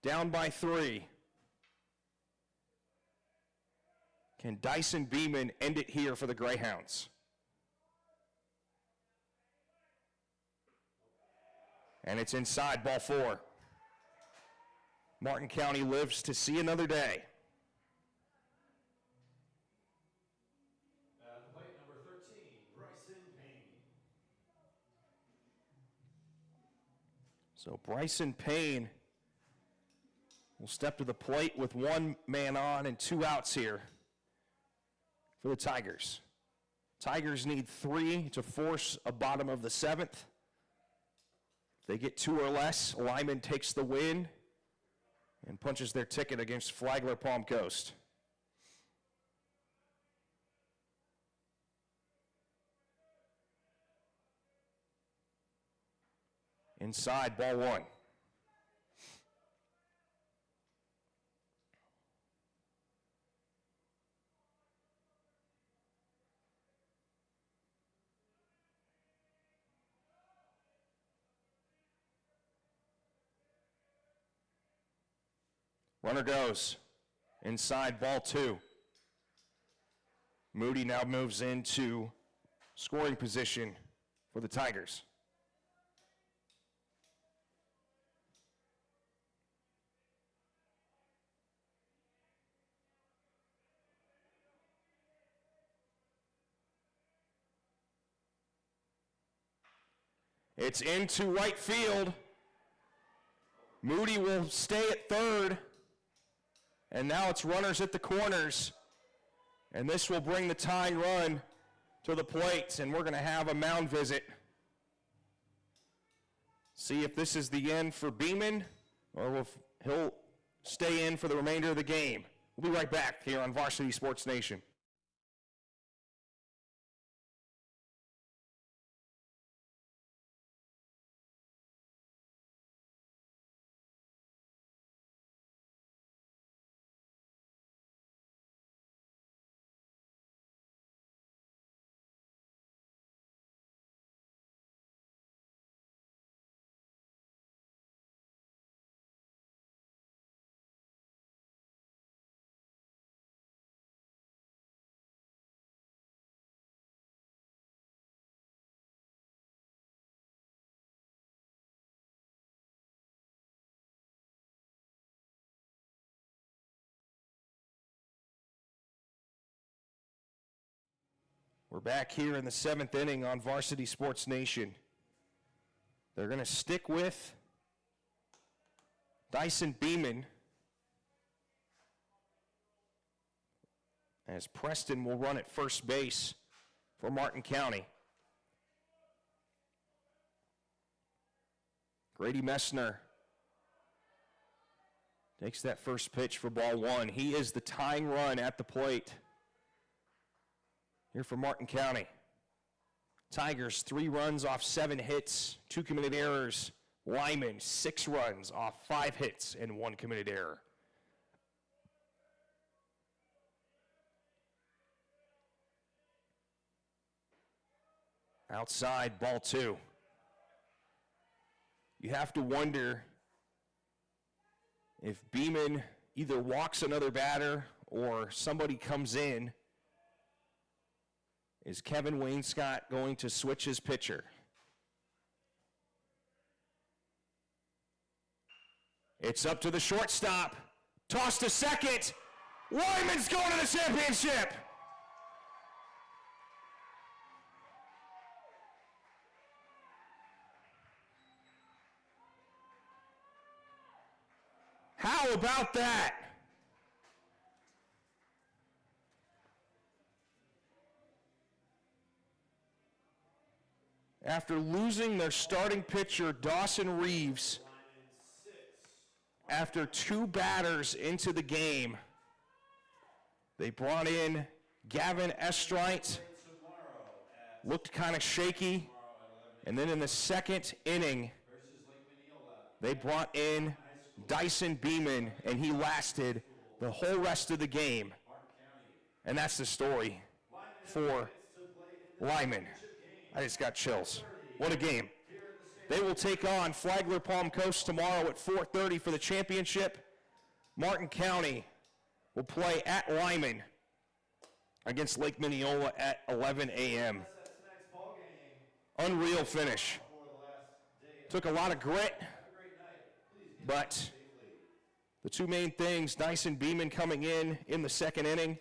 down by 3. Can Dyson Beeman end it here for the Greyhounds? And it's inside, ball 4. Martin County lives to see another day. At the plate, number 13, Bryson Payne. So Bryson Payne will step to the plate with 1 man on and 2 outs here for the Tigers. Tigers need 3 to force a bottom of the 7th. If they get 2 or less, Lyman takes the win and punches their ticket against Flagler Palm Coast. Inside, ball 1. Runner goes. Inside, ball 2. Moody now moves into scoring position for the Tigers. It's into right field. Moody will stay at third. And now it's runners at the corners. And this will bring the tying run to the plate. And we're going to have a mound visit. See if this is the end for Beeman or if he'll stay in for the remainder of the game. We'll be right back here on Varsity Sports Nation. We're back here in the 7th inning on Varsity Sports Nation. They're going to stick with Dyson Beeman as Preston will run at first base for Martin County. Grady Messner takes that first pitch for ball 1. He is the tying run at the plate here for Martin County. Tigers 3 runs off 7 hits, 2 committed errors. Lyman 6 runs off 5 hits and 1 committed error. Outside, ball 2. You have to wonder if Beeman either walks another batter or somebody comes in. Is Kevin Wainscott going to switch his pitcher? It's up to the shortstop. Toss to second. Lyman's going to the championship. How about that? After losing their starting pitcher, Dawson Reeves, after 2 batters into the game, they brought in Gavin Estrite, looked kind of shaky, and then in the 2nd inning, they brought in Dyson Beeman, and he lasted the whole rest of the game. And that's the story for Lyman. I just got chills. What a game. They will take on Flagler Palm Coast tomorrow at 4:30 for the championship. Martin County will play at Lyman against Lake Mineola at 11 a.m. Unreal finish. Took a lot of grit, but the 2 main things, Dyson Beeman coming in the 2nd inning,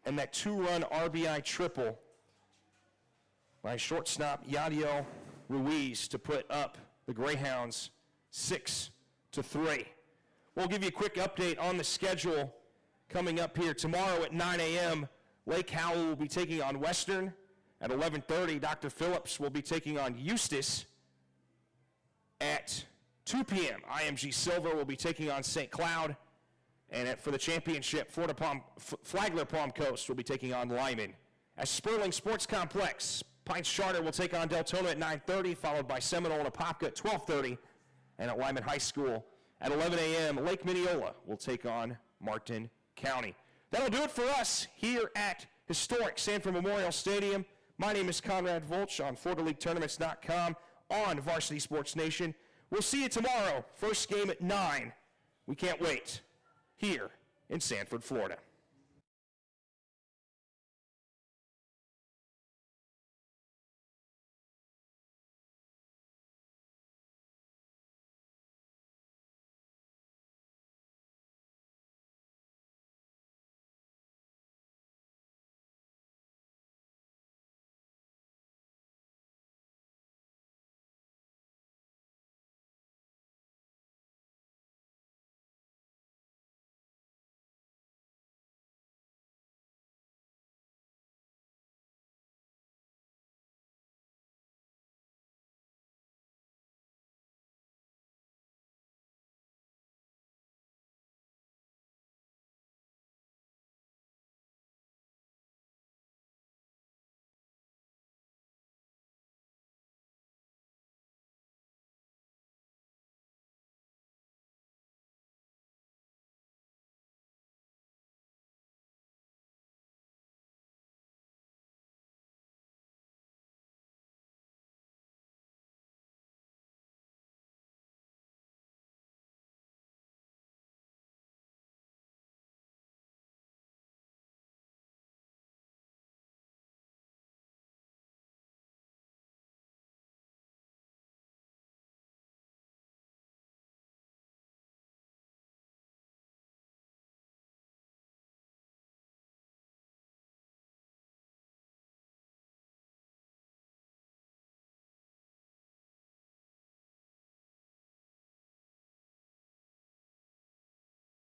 and that 2-run RBI triple by shortstop Yadiel Ruiz to put up the Greyhounds 6-3. We'll give you a quick update on the schedule coming up here. Tomorrow at 9 a.m., Lake Howell will be taking on Western. At 11:30, Dr. Phillips will be taking on Eustis. At 2 p.m., IMG Silver will be taking on St. Cloud. And for the championship, Flagler Palm Coast will be taking on Lyman. At Sperling Sports Complex, Pines Charter will take on Deltona at 9:30, followed by Seminole and Apopka at 12:30. And at Lyman High School at 11 a.m., Lake Mineola will take on Martin County. That'll do it for us here at historic Sanford Memorial Stadium. My name is Conrad Volch on FloridaLeagueTournaments.com on Varsity Sports Nation. We'll see you tomorrow, first game at 9. We can't wait here in Sanford, Florida.